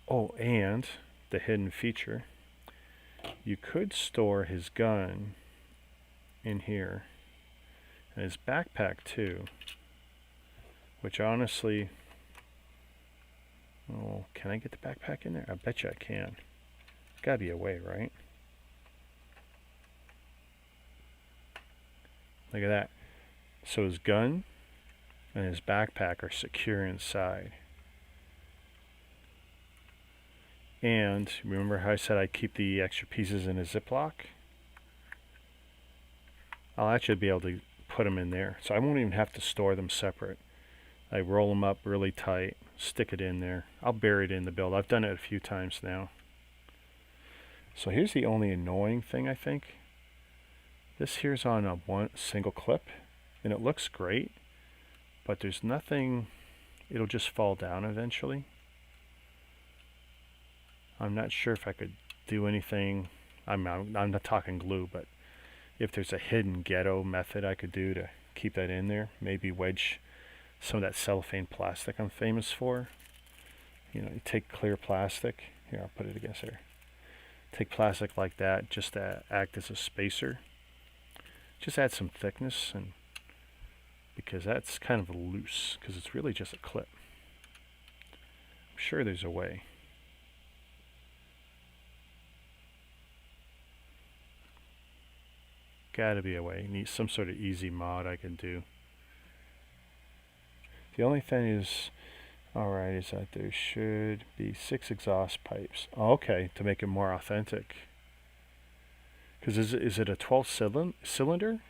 oh, and the hidden feature. You could store his gun in here. And his backpack too. Which honestly... Oh, can I get the backpack in there? I bet you I can. Gotta be a way, right? Look at that. So his gun and his backpack are secure inside. And remember how I said I'd keep the extra pieces in a Ziploc? I'll actually be able to put them in there. So I won't even have to store them separate. I roll them up really tight, stick it in there. I'll bury it in the build. I've done it a few times now. So here's the only annoying thing, I think. This here's on a single clip, and it looks great, but there's nothing, it'll just fall down eventually. I'm not sure if I could do anything, I'm not talking glue, but if there's a hidden ghetto method I could do to keep that in there, maybe wedge some of that cellophane plastic I'm famous for. You know, you take clear plastic, here I'll put it against there. Take plastic like that just to act as a spacer. Just add some thickness, and because that's kind of loose, because it's really just a clip. I'm sure there's a way. Gotta be a way. Need some sort of easy mod I can do. The only thing is, alright, is that there should be 6 exhaust pipes. Oh, okay, to make it more authentic. Because is it a 12 cylinder?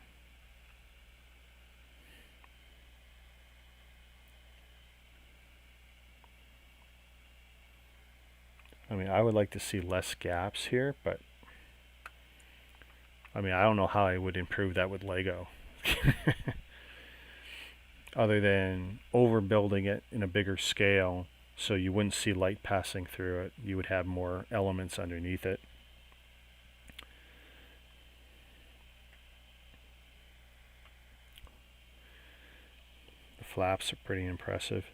I mean, I would like to see less gaps here, but I mean, I don't know how I would improve that with Lego. Other than overbuilding it in a bigger scale so you wouldn't see light passing through it. You would have more elements underneath it. The flaps are pretty impressive.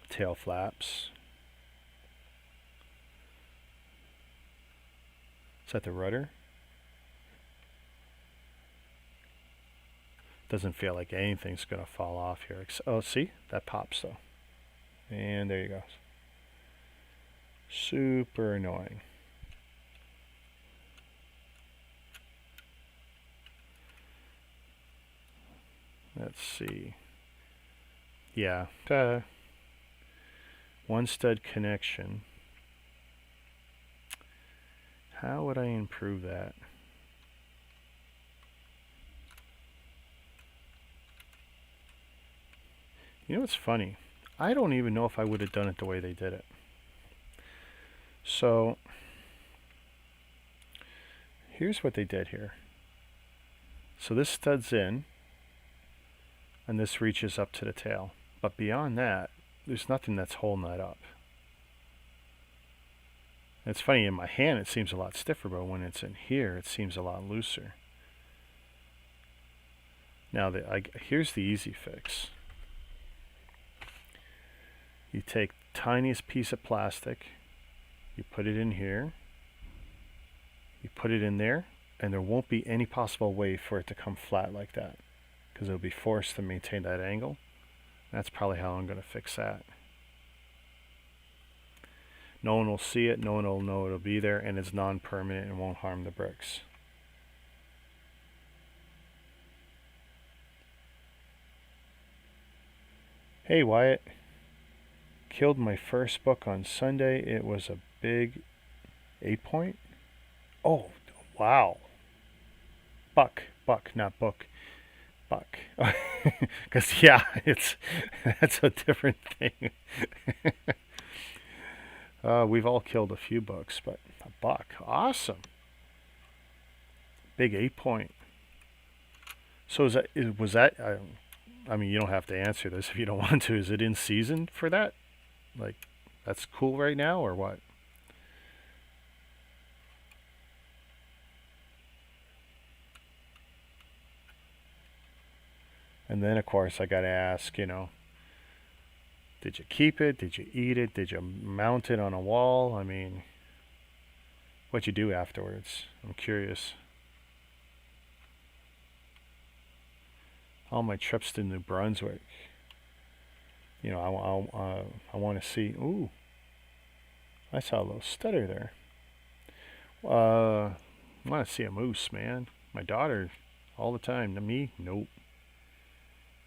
Tail flaps. Is that the rudder? Doesn't feel like anything's going to fall off here. Oh, see? That pops though. And there you go. Super annoying. Let's see. Yeah. One stud connection. How would I improve that? You know what's funny? I don't even know if I would have done it the way they did it. So, here's what they did here. So this stud's in, and this reaches up to the tail. But beyond that, there's nothing that's holding that up. It's funny, in my hand it seems a lot stiffer, but when it's in here it seems a lot looser. Now, here's the easy fix. You take the tiniest piece of plastic, you put it in here, you put it in there, and there won't be any possible way for it to come flat like that, because it'll be forced to maintain that angle. That's probably how I'm going to fix that. No one will see it, no one will know it'll be there, and it's non-permanent and won't harm the bricks. Hey Wyatt, killed my first book on Sunday. It was a big 8-point. Oh, wow. Buck, not book. Buck. Because yeah, that's a different thing. We've all killed a few bucks, but a buck, awesome. Big 8-point. So was that? I mean, you don't have to answer this if you don't want to. Is it in season for that? Like, that's cool right now, or what? And then, of course, I got to ask, you know, did you keep it? Did you eat it? Did you mount it on a wall? I mean, what'd you do afterwards? I'm curious. All my trips to New Brunswick. You know, I want to see. Ooh, I saw a little stutter there. I want to see a moose, man. My daughter, all the time. To me, nope.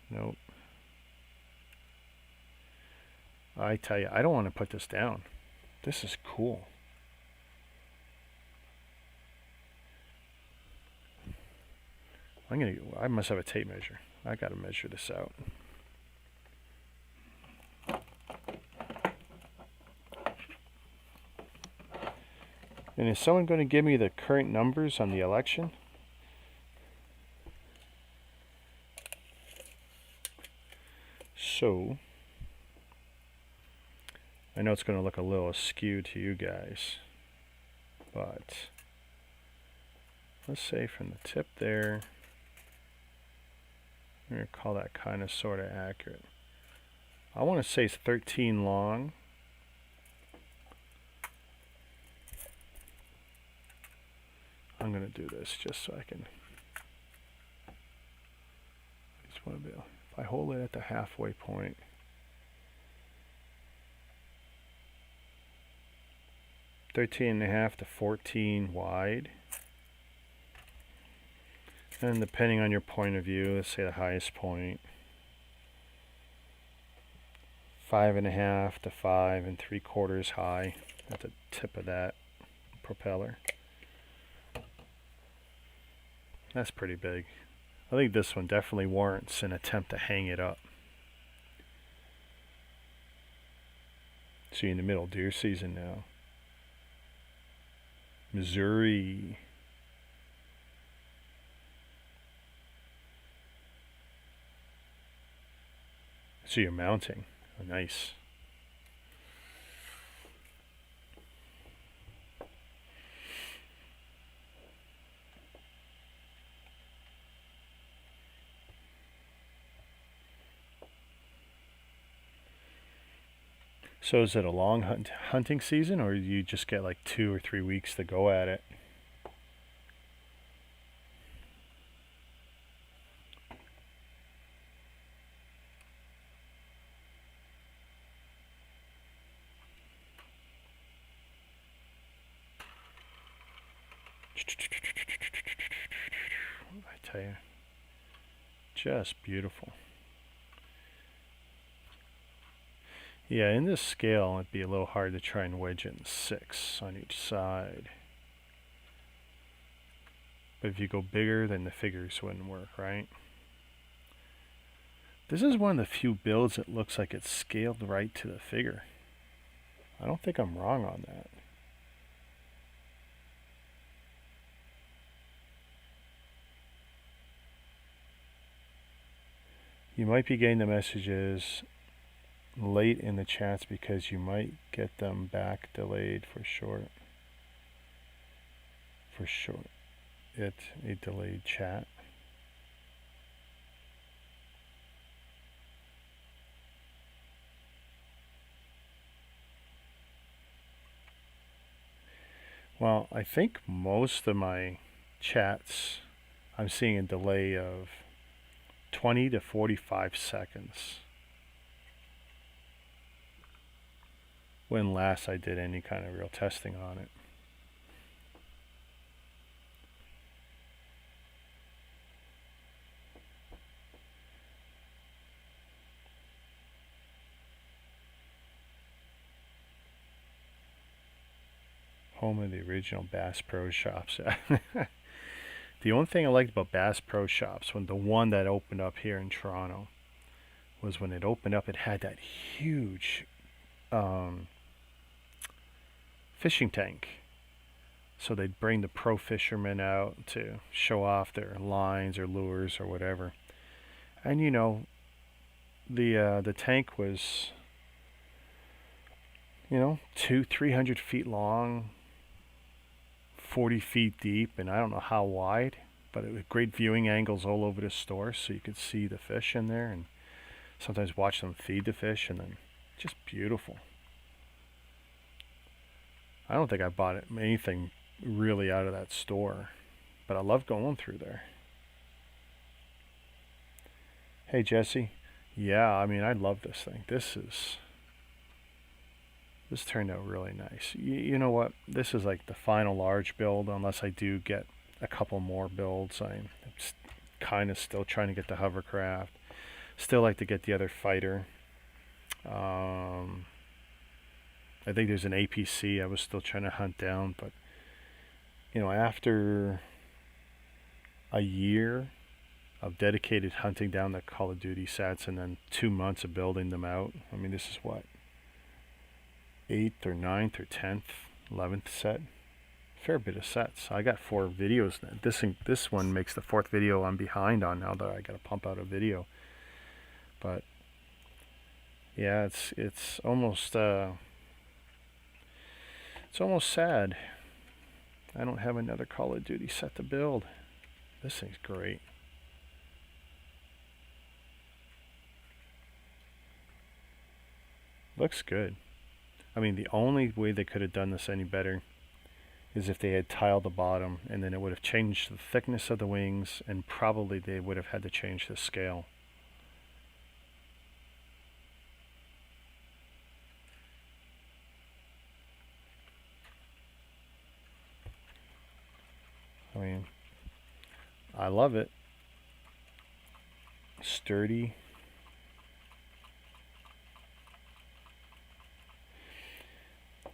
Nope. I tell you, I don't want to put this down. This is cool. I must have a tape measure. I gotta measure this out. And is someone going to give me the current numbers on the election? So, I know it's going to look a little askew to you guys, but let's say from the tip there, I'm going to call that kind of sort of accurate. I want to say it's 13 long. I'm going to do this just so I can, I just want to be able, if I hold it at the halfway point, (13.5) to 14 wide. And depending on your point of view, let's say the highest point, 5.5 to 5 3/4 high at the tip of that propeller. That's pretty big. I think this one definitely warrants an attempt to hang it up. See, in the middle of deer season now. Missouri. So you're mounting. Oh, nice. So is it a long hunting season, or do you just get like 2 or 3 weeks to go at it? I tell you, just beautiful. Yeah, in this scale, it'd be a little hard to try and wedge it in 6 on each side. But if you go bigger, then the figures wouldn't work, right? This is one of the few builds that looks like it's scaled right to the figure. I don't think I'm wrong on that. You might be getting the messages late in the chats because you might get them back delayed for short. for sure. A delayed chat. Well, I think most of my chats, I'm seeing a delay of 20 to 45 seconds when last I did any kind of real testing on it. Home of the original Bass Pro Shops. The only thing I liked about Bass Pro Shops, when the one that opened up here in Toronto, was when it opened up, it had that huge fishing tank. So they'd bring the pro fishermen out to show off their lines or lures or whatever. And you know, the tank was, 300 feet long, 40 feet deep, and I don't know how wide, but it was great viewing angles all over the store, so you could see the fish in there and sometimes watch them feed the fish, and then just beautiful. I don't think I bought anything really out of that store, but I love going through there. Hey Jesse, yeah, I mean, I love this thing. This turned out really nice. You know what? This is like the final large build, unless I do get a couple more builds. I'm kind of still trying to get the hovercraft. Still like to get the other fighter. I think there's an APC I was still trying to hunt down, but after a year of dedicated hunting down the Call of Duty sets and then 2 months of building them out, I mean, this is what, 8th or 9th or 10th, 11th set. Fair bit of sets. I got 4 videos now. This one makes the 4th video I'm behind on now that I got to pump out a video. But yeah, it's almost sad I don't have another Call of Duty set to build. This thing's great. Looks good. I mean, the only way they could have done this any better is if they had tiled the bottom, and then it would have changed the thickness of the wings, and probably they would have had to change the scale. I mean, I love it. Sturdy.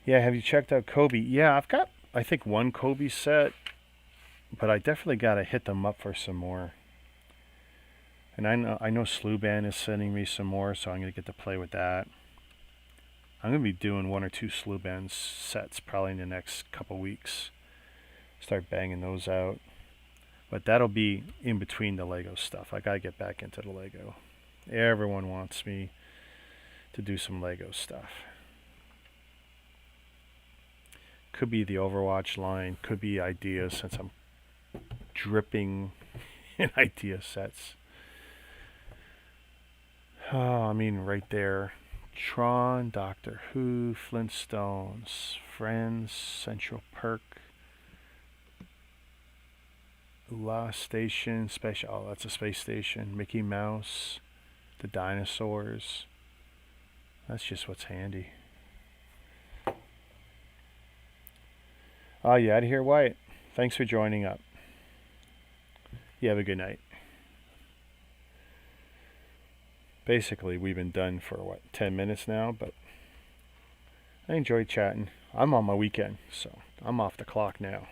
Yeah, have you checked out Kobe? Yeah, I've got, I think, 1 Kobe set, but I definitely got to hit them up for some more. And I know Sluban is sending me some more, so I'm going to get to play with that. I'm going to be doing 1 or 2 Sluban sets probably in the next couple weeks. Start banging those out. But that'll be in between the Lego stuff. I got to get back into the Lego. Everyone wants me to do some Lego stuff. Could be the Overwatch line, could be ideas, since I'm dripping in idea sets. Oh, I mean, right there. Tron, Doctor Who, Flintstones, Friends, Central Perk, La Station, Special. Oh, that's a space station. Mickey Mouse, the dinosaurs. That's just what's handy. Oh, you out of here, Wyatt? Thanks for joining up. You have a good night. Basically, we've been done for, 10 minutes now, but I enjoyed chatting. I'm on my weekend, so I'm off the clock now.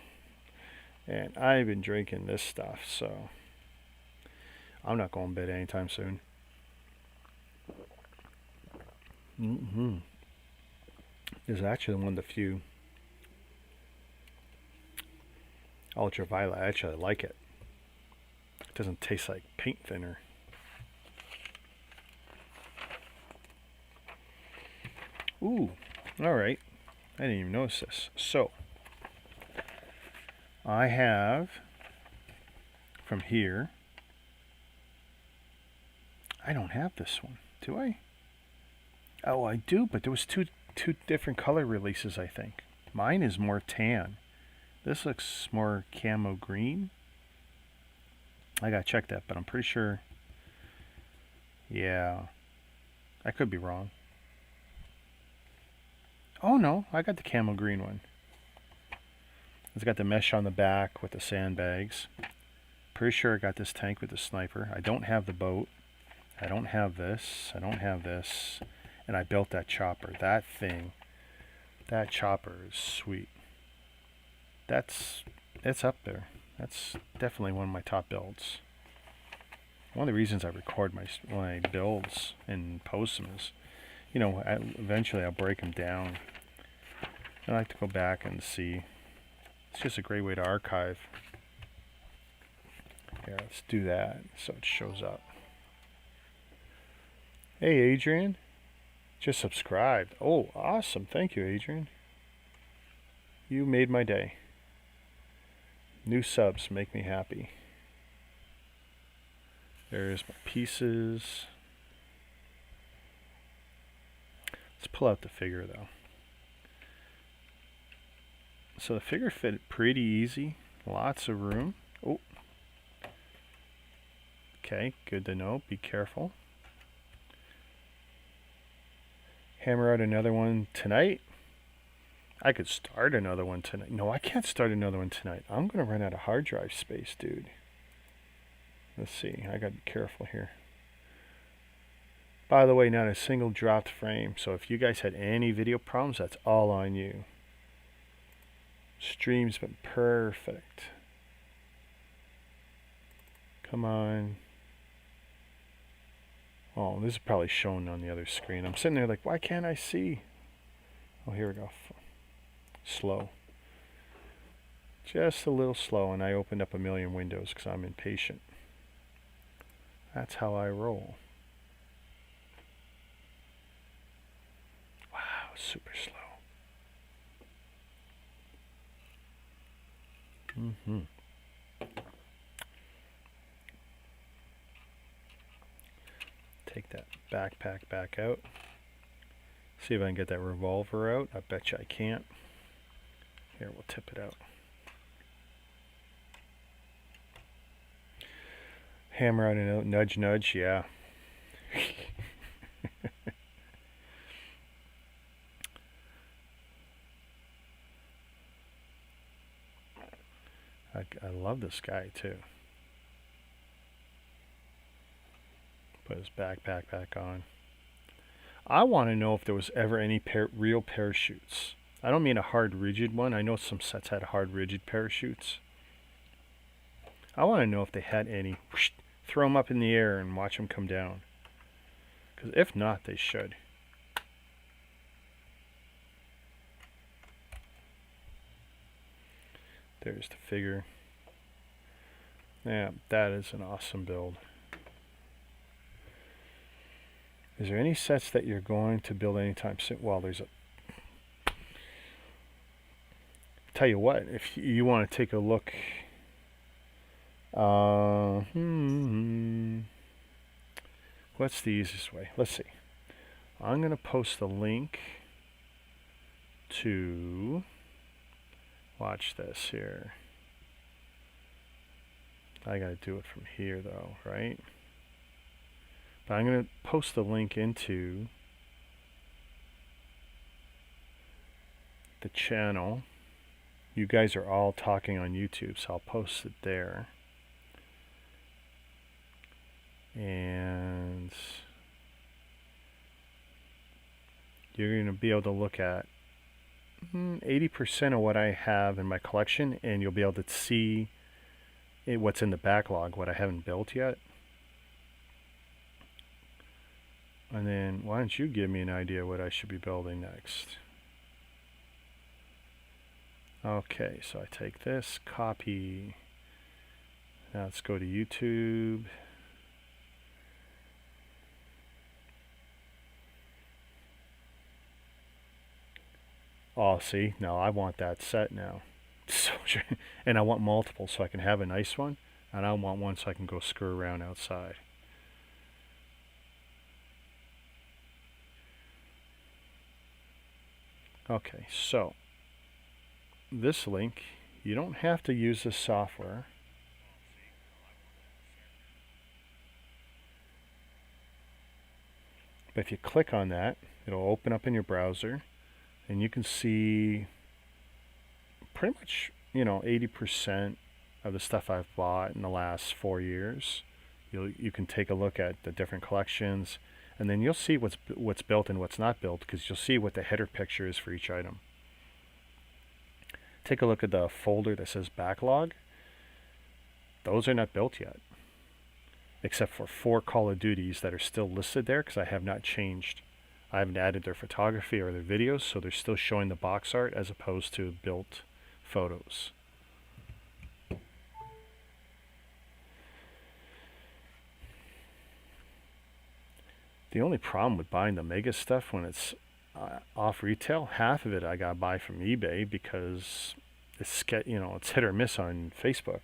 And I've been drinking this stuff, so I'm not going to bed anytime soon. This is actually one of the few ultraviolet. I actually like it. It doesn't taste like paint thinner. Ooh, alright. I didn't even notice this. So, I have from here. I don't have this one, do I? Oh, I do, but there was two different color releases, I think. Mine is more tan. This looks more camo green. I gotta check that, but I'm pretty sure. Yeah, I could be wrong. Oh no, I got the camo green one. It's got the mesh on the back with the sandbags. Pretty sure I got this tank with the sniper. I don't have the boat. I don't have this. I don't have this. And I built that chopper. That thing. That chopper is sweet. It's up there. That's definitely one of my top builds. One of the reasons I record my builds and post them is, you know, eventually I'll break them down. I like to go back and see. It's just a great way to archive. Here, let's do that so it shows up. Hey, Adrian. Just subscribed. Oh, awesome. Thank you, Adrian. You made my day. New subs make me happy. There's my pieces. Let's pull out the figure, though. So the figure fit pretty easy. Lots of room. Oh. Okay, good to know. Be careful. Hammer out another one tonight. I could start another one tonight. No, I can't start another one tonight. I'm going to run out of hard drive space, dude. Let's see. I got to be careful here. By the way, not a single dropped frame. So if you guys had any video problems, that's all on you. Stream's been perfect. Come on. Oh, this is probably shown on the other screen. I'm sitting there like, why can't I see? Oh, here we go. Slow. Just a little slow, and I opened up a million windows because I'm impatient. That's how I roll. Wow, super slow. Take that backpack back out. See if I can get that revolver out. I bet you I can't. Here, we'll tip it out. Hammer out and out. Nudge, nudge. Yeah. I love this guy too. Put his backpack back on. I want to know if there was ever any real parachutes. I don't mean a hard rigid one. I know some sets had hard rigid parachutes. I want to know if they had any. Throw them up in the air and watch them come down. Because if not, they should. There's the figure. Yeah, that is an awesome build. Is there any sets that you're going to build anytime soon? Well, there's a... Tell you what, if you want to take a look... What's the easiest way? Let's see. I'm going to post a link to... Watch this here. I got to do it from here, though, right? But I'm going to post the link into the channel. You guys are all talking on YouTube, so I'll post it there. And you're going to be able to look at 80% of what I have in my collection, and you'll be able to see what's in the backlog, what I haven't built yet. And then, why don't you give me an idea what I should be building next? Okay, so I take this, copy. Now let's go to YouTube. Oh, see, no, I want that set now. So, and I want multiple so I can have a nice one, and I want one so I can go screw around outside. Okay, so this link, you don't have to use this software. But if you click on that, it'll open up in your browser, and you can see pretty much, 80% of the stuff I've bought in the last 4 years. You can take a look at the different collections, and then you'll see what's built and what's not built, because you'll see what the header picture is for each item. Take a look at the folder that says backlog. Those are not built yet, except for 4 Call of Duties that are still listed there, because I have not changed. I haven't added their photography or their videos, so they're still showing the box art as opposed to built photos. The only problem with buying the mega stuff when it's off retail, half of it I gotta buy from eBay because it's hit or miss on Facebook.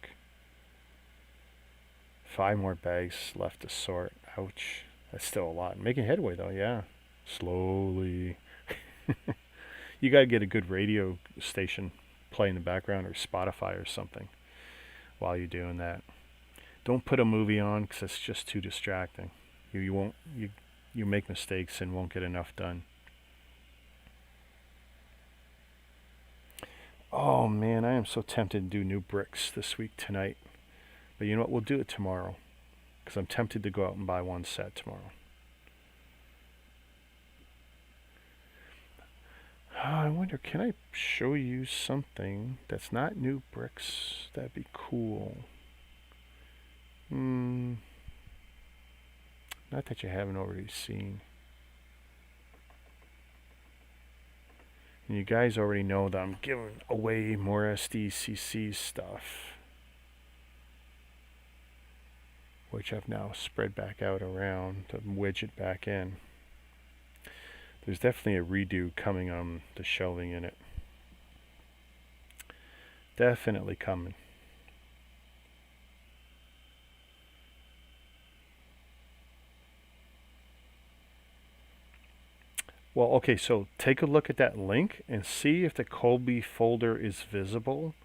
5 more bags left to sort. Ouch. That's still a lot. Making headway though, yeah. Slowly. You gotta get a good radio station play in the background, or Spotify or something while you're doing that. Don't put a movie on because it's just too distracting. You make mistakes and won't get enough done. Oh man, I am so tempted to do new bricks this week tonight. But you know what? We'll do it tomorrow, because I'm tempted to go out and buy one set tomorrow. I wonder, can I show you something that's not new bricks? That'd be cool. Not that you haven't already seen. And you guys already know that I'm giving away more SDCC stuff, which I've now spread back out around to widget back in. There's definitely a redo coming on the shelving in it. Definitely coming. Well, okay, so take a look at that link and see if the Colby folder is visible.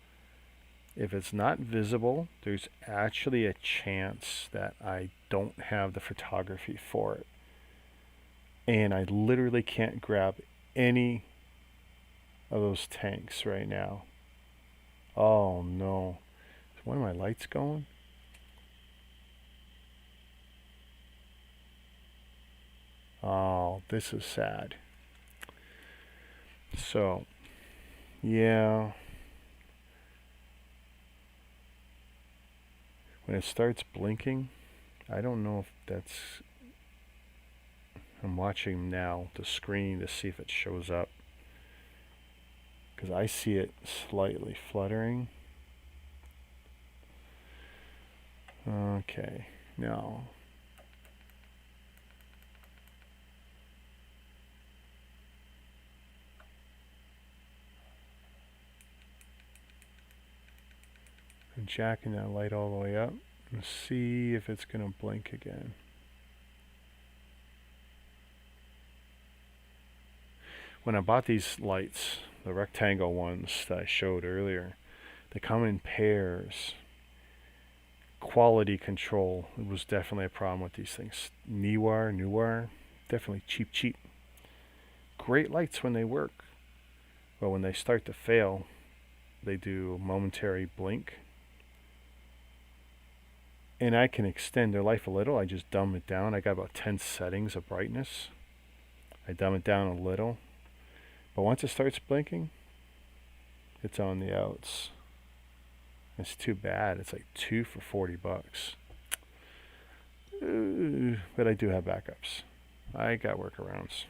If it's not visible, there's actually a chance that I don't have the photography for it. And I literally can't grab any of those tanks right now. Oh no. Is one of my lights going? Oh, this is sad. So, yeah. When it starts blinking, I don't know if that's... I'm watching now the screen to see if it shows up, because I see it slightly fluttering. Okay, now I'm jacking that light all the way up and see if it's going to blink again. When I bought these lights, the rectangle ones that I showed earlier, they come in pairs. Quality control, it was definitely a problem with these things. Newer, definitely cheap. Great lights when they work, but when they start to fail, they do a momentary blink. And I can extend their life a little. I just dumb it down. I got about 10 settings of brightness. I dumb it down a little. But once it starts blinking, it's on the outs. It's too bad. It's like 2 for $40. But I do have backups. I got workarounds.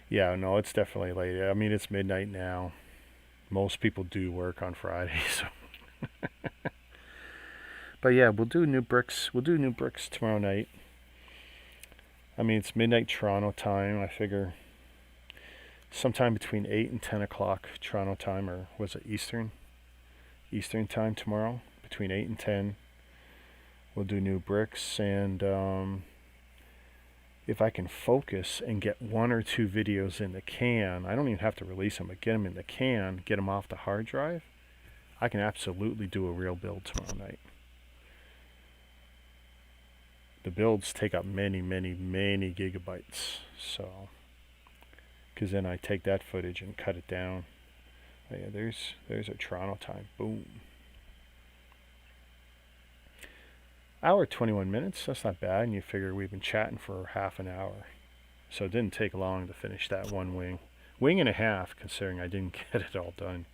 Yeah, no, it's definitely late. I mean, it's midnight now. Most people do work on Friday, so. But yeah, we'll do new bricks. We'll do new bricks tomorrow night. I mean, it's midnight Toronto time. I figure sometime between 8 and 10 o'clock Toronto time, or was it Eastern time tomorrow, between 8 and 10. We'll do new bricks, and if I can focus and get 1 or 2 videos in the can, I don't even have to release them, but get them in the can, get them off the hard drive, I can absolutely do a real build tomorrow night. The builds take up many gigabytes, so, because then I take that footage and cut it down. Oh yeah, there's our Toronto time. Boom. Hour 21 minutes, that's not bad, and you figure we've been chatting for half an hour. So it didn't take long to finish that one wing. Wing and a half, considering I didn't get it all done.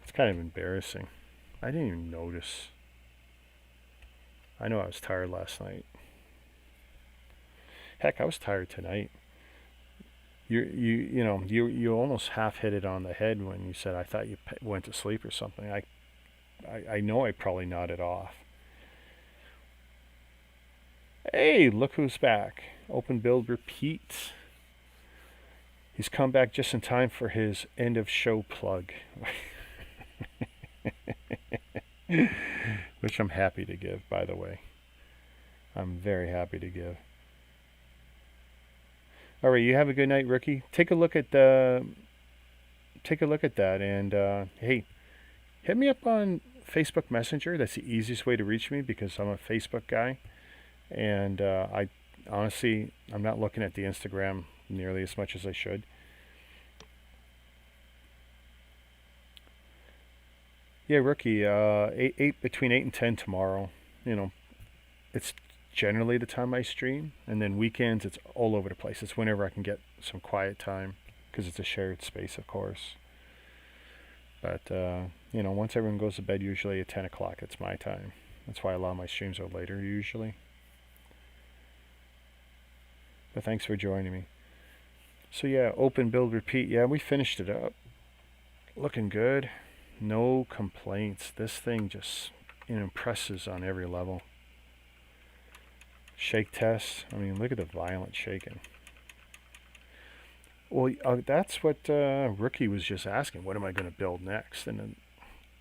It's kind of embarrassing. I didn't even notice. I know I was tired last night. Heck, I was tired tonight. You almost half hit it on the head when you said I thought you went to sleep or something. I know I probably nodded off. Hey, look who's back. Open build repeat. He's come back just in time for his end of show plug. Which I'm happy to give, by the way. I'm very happy to give. All right, you have a good night, rookie. Take a look at that, and hey, hit me up on Facebook Messenger. That's the easiest way to reach me because I'm a Facebook guy, and I honestly, I'm not looking at the Instagram nearly as much as I should. Yeah, rookie. Between 8 and 10 tomorrow. You know, it's generally the time I stream, and then weekends it's all over the place. It's whenever I can get some quiet time, because it's a shared space, of course. But once everyone goes to bed, usually at 10 o'clock, it's my time. That's why a lot of my streams are later usually. But thanks for joining me. So yeah, open build repeat. Yeah, we finished it up. Looking good. No complaints. This thing just impresses on every level. Shake test. I mean, look at the violent shaking. Well, that's what Rookie was just asking. What am I going to build next? And then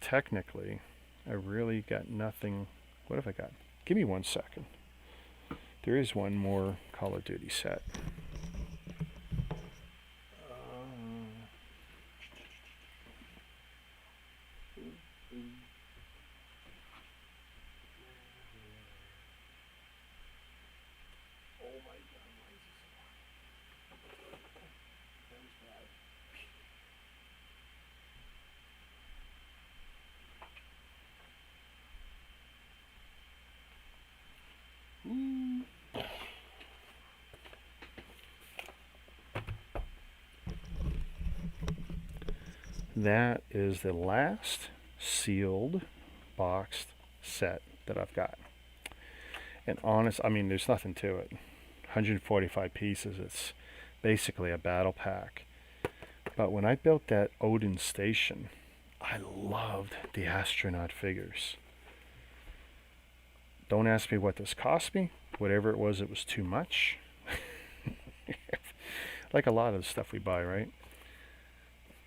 technically, I really got nothing. What have I got? Give me 1 second. There is one more Call of Duty set. That is the last sealed boxed set that I've got. And honest, I mean, there's nothing to it. 145 pieces. It's basically a battle pack. But when I built that Odin station, I loved the astronaut figures. Don't ask me what this cost me. Whatever it was too much. Like a lot of the stuff we buy, right?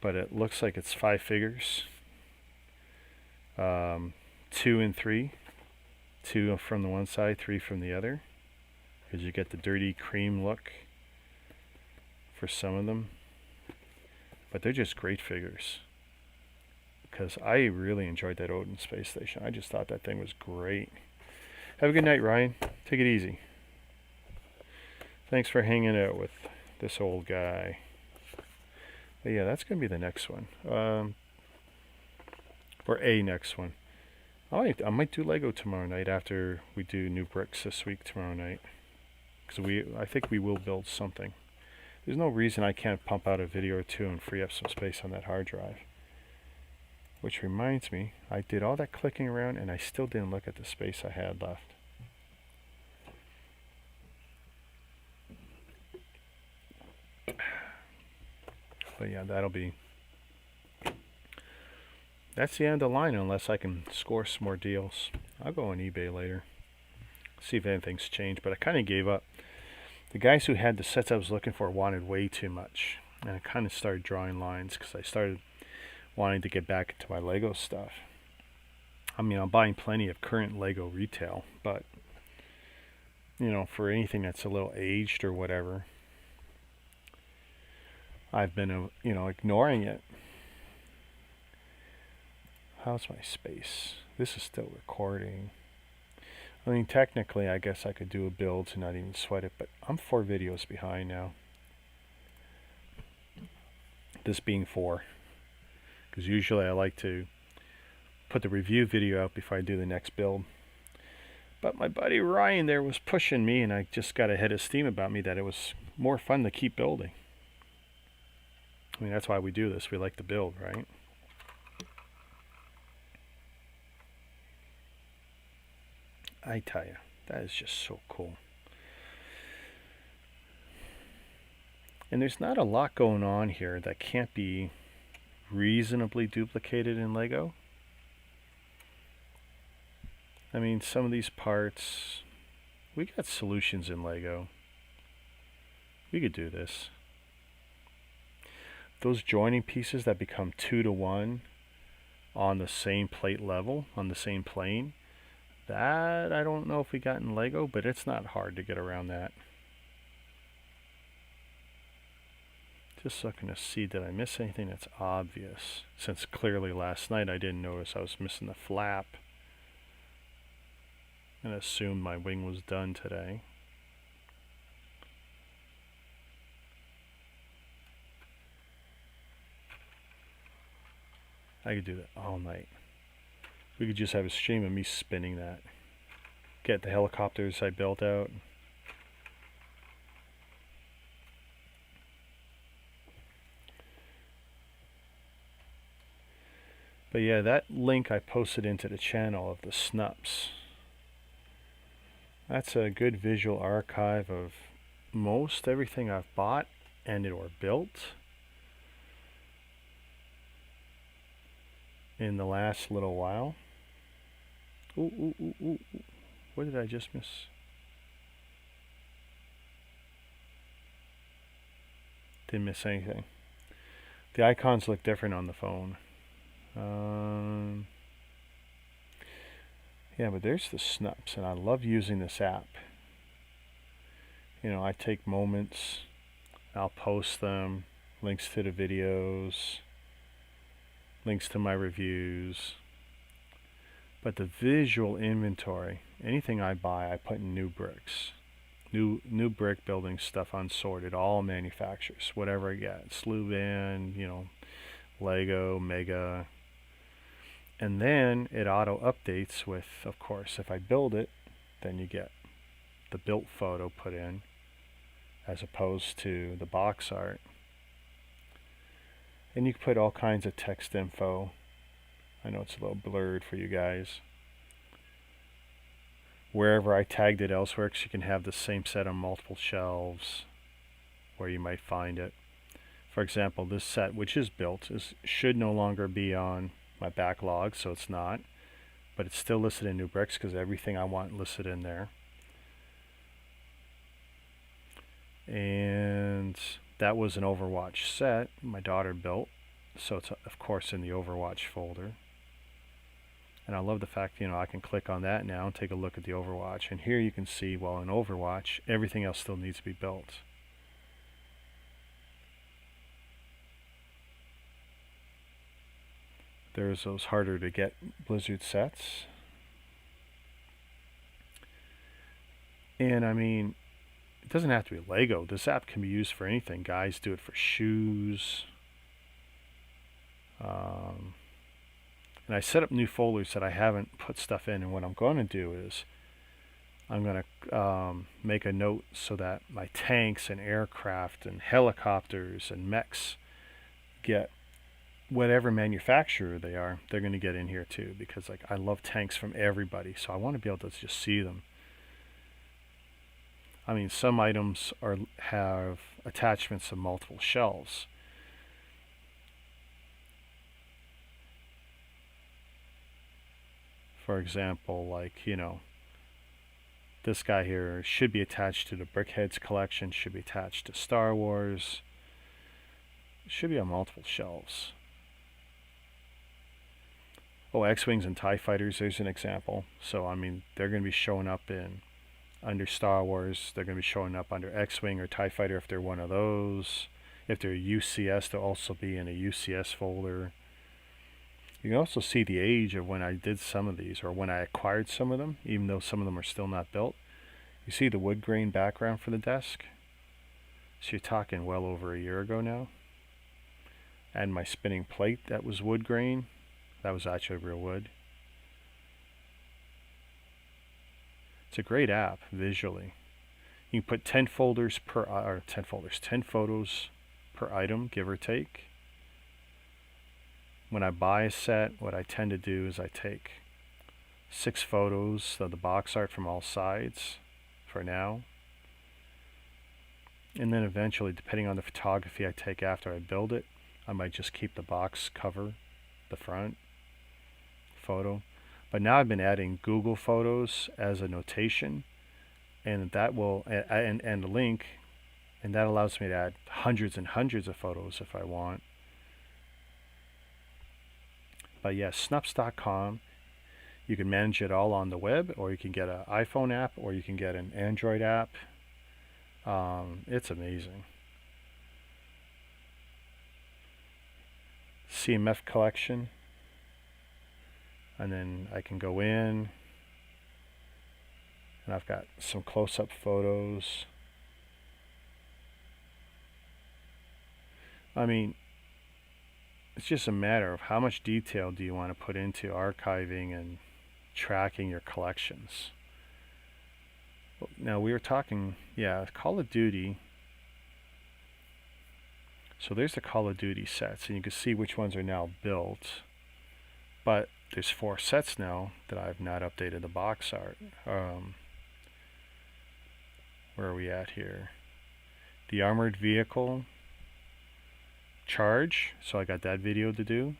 But it looks like it's 5 figures. 2 and 3. 2 from the one side, 3 from the other. Because you get the dirty cream look for some of them. But they're just great figures. Because I really enjoyed that Odin space station. I just thought that thing was great. Have a good night, Ryan. Take it easy. Thanks for hanging out with this old guy. But yeah, that's going to be the next one. Or a next one. I might do Lego tomorrow night after we do new bricks this week tomorrow night. Because I think we will build something. There's no reason I can't pump out a video or two and free up some space on that hard drive. Which reminds me, I did all that clicking around and I still didn't look at the space I had left. But yeah, that's the end of the line unless I can score some more deals. I'll go on eBay later. See if anything's changed, but I kind of gave up. The guys who had the sets I was looking for wanted way too much. And I kind of started drawing lines because I started wanting to get back into my Lego stuff. I mean, I'm buying plenty of current Lego retail, but for anything that's a little aged or whatever, I've been ignoring it. How's my space? This is still recording. I mean, technically, I guess I could do a build to not even sweat it, but I'm 4 videos behind now. This being 4. Because usually I like to put the review video out before I do the next build. But my buddy Ryan there was pushing me, and I just got a head of steam about me that it was more fun to keep building. I mean, that's why we do this. We like to build, right? I tell you, that is just so cool. And there's not a lot going on here that can't be reasonably duplicated in Lego. I mean, some of these parts, we got solutions in Lego. We could do this. Those joining pieces that become 2 to 1 on the same plate level, on the same plane, that I don't know if we got in Lego, but it's not hard to get around that. Just looking to see, did I miss anything that's obvious? Since clearly last night I didn't notice I was missing the flap. And assumed my wing was done today. I could do that all night. We could just have a stream of me spinning that. Get the helicopters I built out. But yeah, that link I posted into the channel of the snups. That's a good visual archive of most everything I've bought and or built in the last little while. Ooh. What did I just miss? Didn't miss anything. The icons look different on the phone. Yeah, but there's the snups, and I love using this app. I take moments, I'll post them, links to the videos, links to my reviews. But the visual inventory, anything I buy, I put in new bricks. New brick building stuff unsorted, all manufacturers, whatever I get. Sluban, Lego, Mega. And then it auto updates with, of course, if I build it, then you get the built photo put in as opposed to the box art. And you can put all kinds of text info. I know it's a little blurred for you guys. Wherever I tagged it elsewhere, because you can have the same set on multiple shelves where you might find it. For example, this set, which is built, should no longer be on my backlog, so it's not. But it's still listed in new bricks because everything I want listed in there. And that was an Overwatch set my daughter built, so it's of course in the Overwatch folder. And I love the fact, I can click on that now and take a look at the Overwatch. And here you can see, well, in Overwatch, everything else still needs to be built. There's those harder to get Blizzard sets. And I mean, it doesn't have to be Lego. This app can be used for anything. Guys do it for shoes. And I set up new folders that I haven't put stuff in. And what I'm going to do is I'm going to make a note so that my tanks and aircraft and helicopters and mechs get whatever manufacturer they are, they're going to get in here too, because I love tanks from everybody, so I want to be able to just see them. I mean, some items have attachments to multiple shelves. For example, this guy here should be attached to the Brickheads collection, should be attached to Star Wars. It should be on multiple shelves. Oh, X-Wings and TIE Fighters, there's an example. So, I mean, they're going to be showing up under Star Wars. They're going to be showing up under X-Wing or TIE Fighter if they're one of those. If they're UCS, they'll also be in a UCS folder. You can also see the age of when I did some of these, or when I acquired some of them, even though some of them are still not built. You see the wood grain background for the desk? So you're talking well over a year ago now. And my spinning plate, that was wood grain. That was actually real wood. It's a great app visually. You can put 10 folders per, or 10 photos per item, give or take. When I buy a set, what I tend to do is I take 6 photos of the box art from all sides for now. And then eventually, depending on the photography I take after I build it, I might just keep the box cover, the front photo. But now I've been adding Google Photos as a notation, and that will, and a link, and that allows me to add hundreds and hundreds of photos if I want. But yes, snups.com, you can manage it all on the web, or you can get an iPhone app, or you can get an Android app. It's amazing. CMF collection, and then I can go in, and I've got some close-up photos. I mean, it's just a matter of how much detail do you want to put into archiving and tracking your collections. Now we were talking, Call of Duty. So there's the Call of Duty sets, and you can see which ones are now built. But there's 4 sets now that I've not updated the box art. Where are we at here? The Armored Vehicle Charge, so I got that video to do.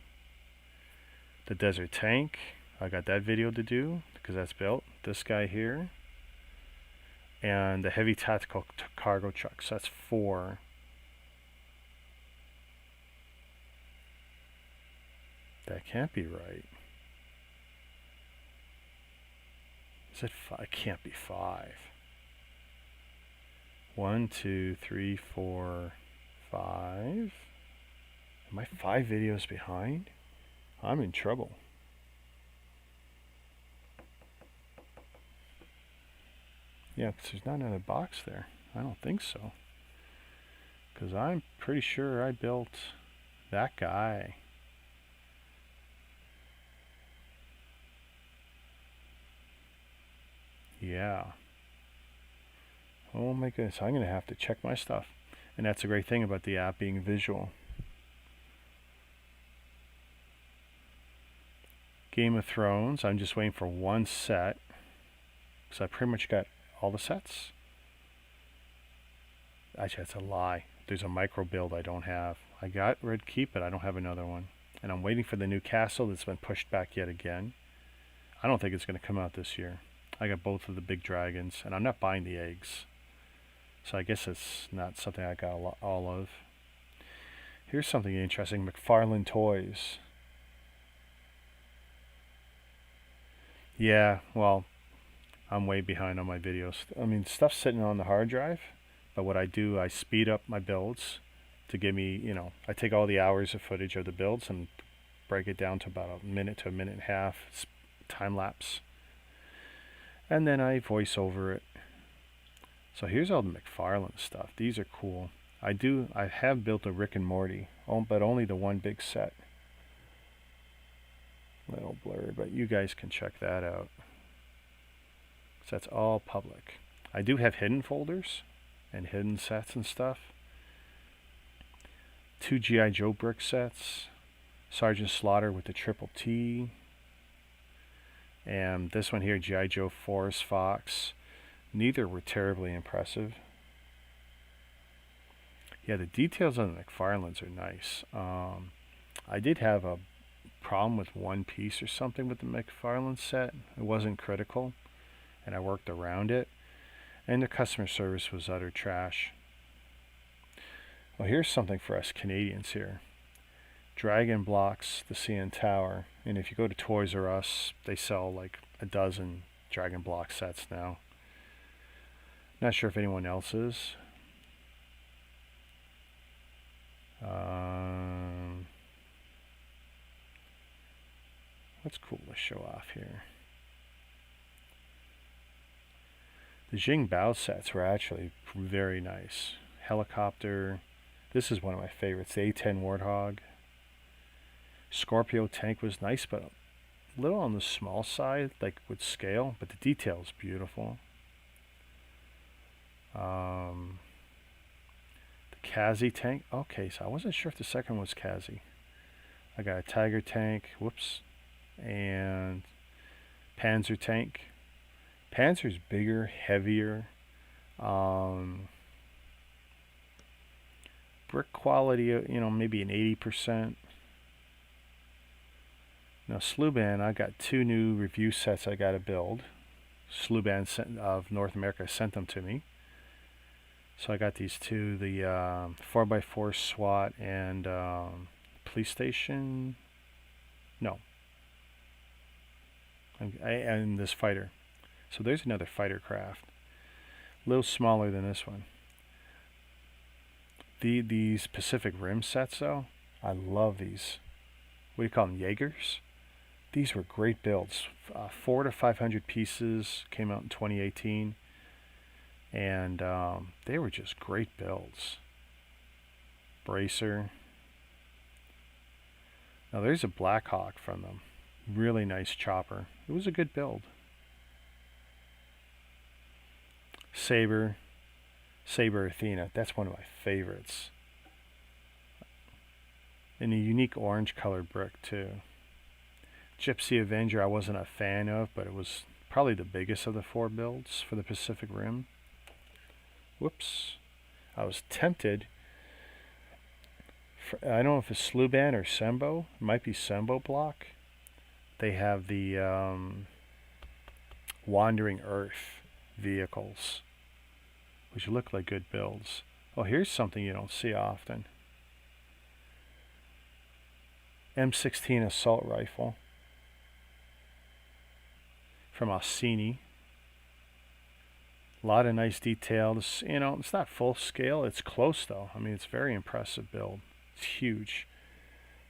The Desert Tank, I got that video to do because that's built. This guy here. And the Heavy Tactical Cargo Trucks, that's 4. That can't be right. Is it 5? It can't be 5. 1, 2, 3, 4, 5. Am I 5 videos behind? I'm in trouble. Yeah, because there's not another box there. I don't think so. Because I'm pretty sure I built that guy. Yeah. Oh my goodness, I'm going to have to check my stuff. And that's a great thing about the app being visual. Game of Thrones, I'm just waiting for one set. So I pretty much got all the sets. Actually, that's a lie. There's a micro build I don't have. I got Red Keep, but I don't have another one. And I'm waiting for the new castle that's been pushed back yet again. I don't think it's going to come out this year. I got both of the big dragons, and I'm not buying the eggs. So I guess it's not something I got all of. Here's something interesting. McFarlane Toys. Yeah, well, I'm way behind on my videos. I mean, stuff's sitting on the hard drive, but what I do, I speed up my builds to give me, I take all the hours of footage of the builds and break it down to about a minute to a minute and a half time lapse. And then I voice over it. So here's all the McFarlane stuff. These are cool. I have built a Rick and Morty, but only the one big set. Little blurry, but you guys can check that out. So that's all public. I do have hidden folders and hidden sets and stuff. 2 G.I. Joe brick sets. Sergeant Slaughter with the triple T. And this one here, G.I. Joe Forrest Fox. Neither were terribly impressive. Yeah, the details on the McFarlanes are nice. I did have a problem with one piece or something with the McFarlane set. It wasn't critical, and I worked around it. And the customer service was utter trash. Well, here's something for us Canadians here. Dragon Bloks, the CN Tower. And if you go to Toys R Us, they sell like a dozen Dragon Block sets now. Not sure if anyone else is. What's cool to show off here? The Jing Bao sets were actually very nice. Helicopter. This is one of my favorites. The A-10 Warthog. Scorpio tank was nice, but a little on the small side, like with scale, but the detail is beautiful. The Kazi tank. Okay, so I wasn't sure if the second was Kazi. I got a Tiger tank. Whoops. And Panzer tank. Panzer's bigger, heavier. Brick quality, maybe an 80%. Now Sluban, I got 2 new review sets I got to build. Sluban of North America sent them to me. So I got these 2, the 4x4 SWAT and police station. No. And this fighter. So there's another fighter craft. A little smaller than this one. These Pacific Rim sets though, I love these. What do you call them, Jaegers? These were great builds. 400 to 500 pieces, came out in 2018. And they were just great builds. Bracer. Now there's a Black Hawk from them. Really nice chopper. It was a good build. Saber Athena. That's one of my favorites. And a unique orange colored brick too. Gypsy Avenger I wasn't a fan of, but it was probably the biggest of the 4 builds for the Pacific Rim. Whoops. I was tempted. I don't know if it's Sluban or Sembo. It might be Sembo block. They have the Wandering Earth vehicles, which look like good builds. Oh, here's something you don't see often. M16 assault rifle from Ossini. A lot of nice details. It's not full scale. It's close though. I mean, it's very impressive build. It's huge.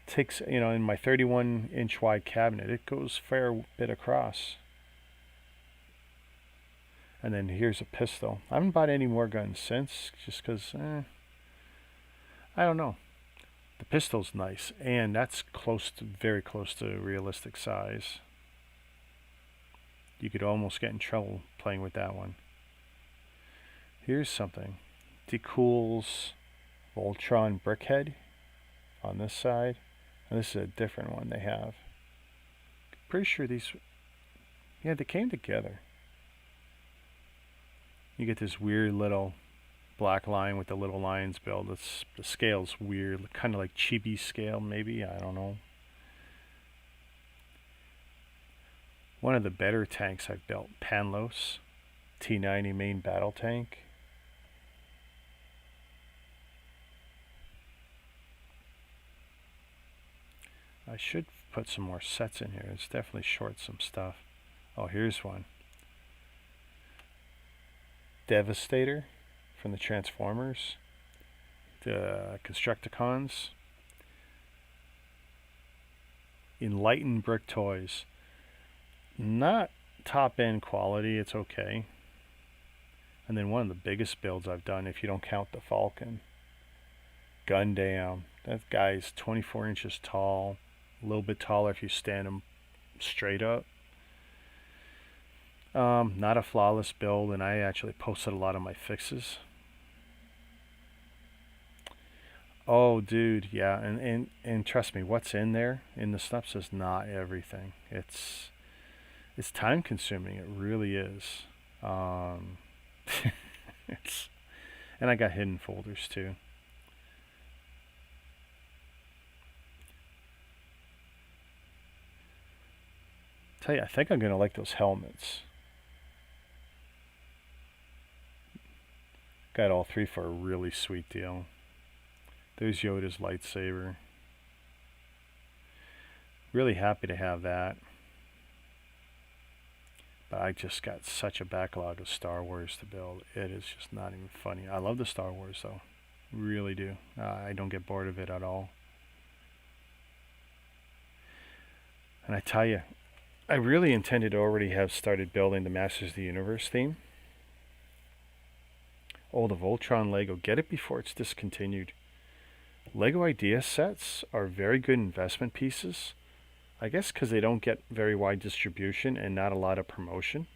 It takes, in my 31-inch wide cabinet, it goes a fair bit across. And then here's a pistol. I haven't bought any more guns since, just because, I don't know. The pistol's nice, and that's very close to realistic size. You could almost get in trouble playing with that one. Here's something. DeCool's Voltron Brickhead on this side. And this is a different one they have. Pretty sure these, they came together. You get this weird little black line with the little lions build. The scale's weird, kind of like chibi scale maybe, I don't know. One of the better tanks I've built, Panlos T90 main battle tank. I should put some more sets in here. It's definitely short some stuff. Oh, here's one. Devastator from the Transformers. The Constructicons. Enlightened Brick Toys. Not top end quality, it's okay. And then one of the biggest builds I've done, if you don't count the Falcon. Gundam. That guy's 24 inches tall. A little bit taller if you stand him straight up. Not a flawless build, and I actually posted a lot of my fixes. Oh, dude, yeah, and trust me, what's in there in the stuff is not everything. It's time consuming. It really is. And I got hidden folders too. Tell you, I think I'm gonna like those helmets. Got all 3 for a really sweet deal. There's Yoda's lightsaber. Really happy to have that. But I just got such a backlog of Star Wars to build. It is just not even funny. I love the Star Wars though. Really do. I don't get bored of it at all. And I tell you, I really intended to already have started building the Masters of the Universe theme. Oh, the Voltron Lego. Get it before it's discontinued. Lego idea sets are very good investment pieces. I guess because they don't get very wide distribution and not a lot of promotion.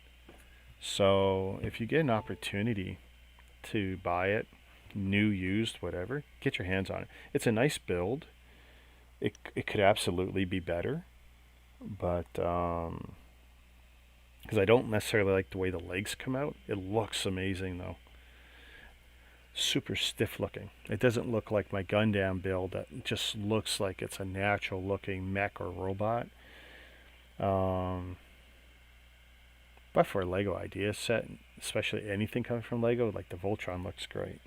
So if you get an opportunity to buy it, new, used, whatever, get your hands on it. It's a nice build. It could absolutely be better. But because I don't necessarily like the way the legs come out. It looks amazing though. Super stiff looking. It doesn't look like my Gundam build that just looks like it's a natural looking mech or robot. But for a Lego idea set, especially anything coming from Lego, like the Voltron looks great.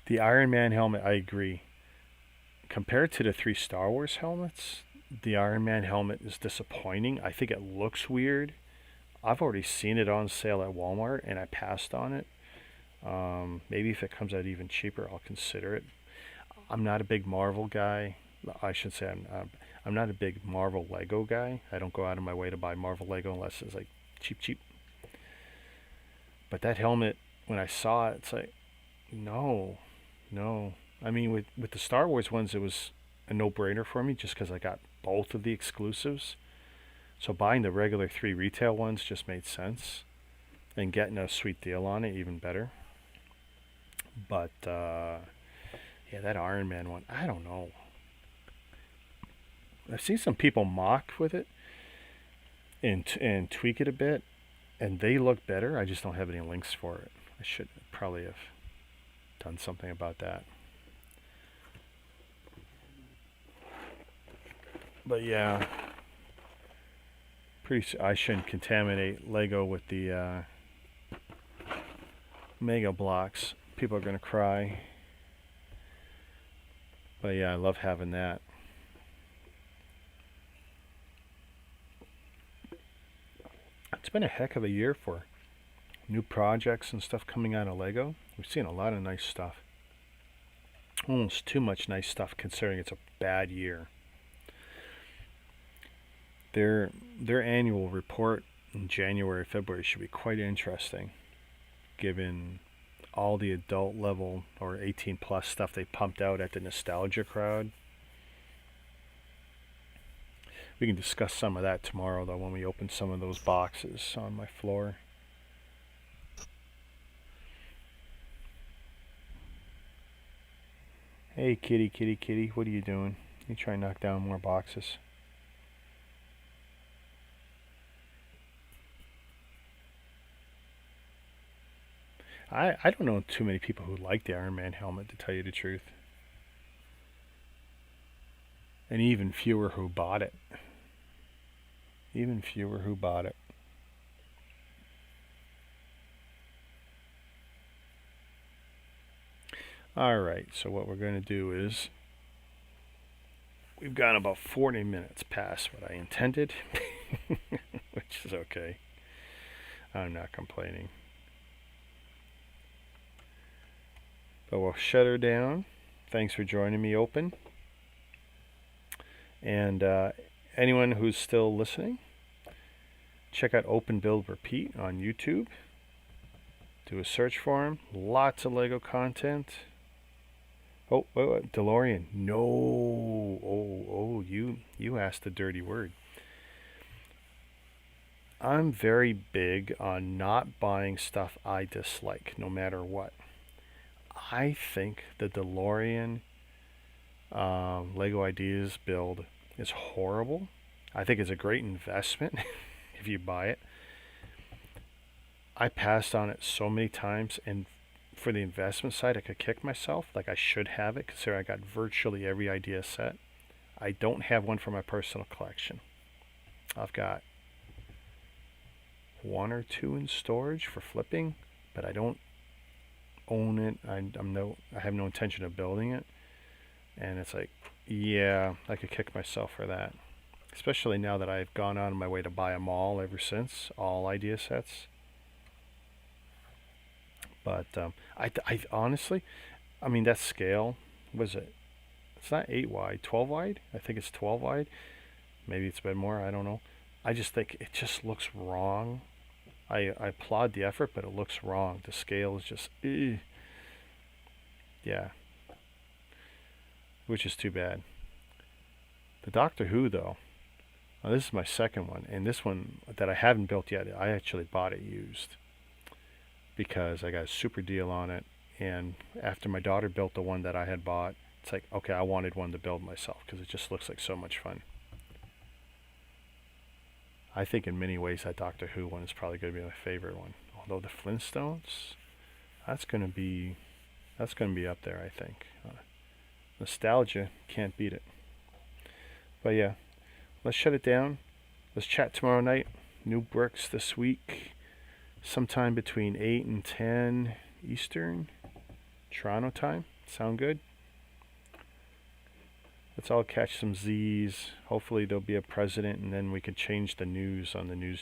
The Iron Man helmet, I agree. Compared to the 3 Star Wars helmets, the Iron Man helmet is disappointing. I think it looks weird. I've already seen it on sale at Walmart and I passed on it. Maybe if it comes out even cheaper, I'll consider it. I'm not a big Marvel guy. I should say I'm not a big Marvel Lego guy. I don't go out of my way to buy Marvel Lego unless it's like cheap. But that helmet, when I saw it, it's like, no. I mean, with the Star Wars ones, it was a no-brainer for me just because I got both of the exclusives. So buying the regular 3 retail ones just made sense. And getting a sweet deal on it, even better. But, yeah, that Iron Man one, I don't know. I've seen some people mock with it and tweak it a bit. And they look better. I just don't have any links for it. I should probably have done something about that. But yeah, I shouldn't contaminate Lego with the Mega Bloks. People are gonna cry. But yeah, I love having that. It's been a heck of a year for new projects and stuff coming out of Lego. We've seen a lot of nice stuff. Almost too much nice stuff considering it's a bad year. Their annual report in January, February should be quite interesting, given all the adult level or 18 plus stuff they pumped out at the Nostalgia Crowd. We can discuss some of that tomorrow though when we open some of those boxes on my floor. Hey kitty, what are you doing? You try and knock down more boxes. I don't know too many people who like the Iron Man helmet, to tell you the truth. And even fewer who bought it. Alright, so what we're going to do is, we've gone about 40 minutes past what I intended, which is okay. I'm not complaining. But we'll shut her down. Thanks for joining me, Open. And anyone who's still listening, check out Open Build Repeat on YouTube. Do a search for him. Lots of Lego content. Oh, DeLorean. No. Oh, you asked a dirty word. I'm very big on not buying stuff I dislike, no matter what. I think the DeLorean Lego Ideas build is horrible. I think it's a great investment if you buy it. I passed on it so many times, and for the investment side, I could kick myself. Like I should have it, considering I got virtually every idea set. I don't have one for my personal collection. I've got 1 or 2 in storage for flipping, but I don't own it. I have no intention of building it. And it's like, yeah, I could kick myself for that. Especially now that I've gone on my way to buy them all ever since, all idea sets. But I honestly, I mean, that scale, was it? It's not 8 wide, 12 wide? I think it's 12 wide. Maybe it's been more, I don't know. I just think it just looks wrong. I applaud the effort, but it looks wrong. The scale is just, yeah, which is too bad. The Doctor Who, though, now this is my second one, and this one that I haven't built yet, I actually bought it used because I got a super deal on it. And after my daughter built the one that I had bought, it's like, okay, I wanted one to build myself because it just looks like so much fun. I think in many ways that Doctor Who one is probably going to be my favorite one. Although the Flintstones, that's going to be up there, I think. Nostalgia, can't beat it. But yeah, let's shut it down. Let's chat tomorrow night. New bricks this week, sometime between 8 and 10 Eastern, Toronto time. Sound good? Let's all catch some Z's. Hopefully there'll be a president, and then we can change the news on the news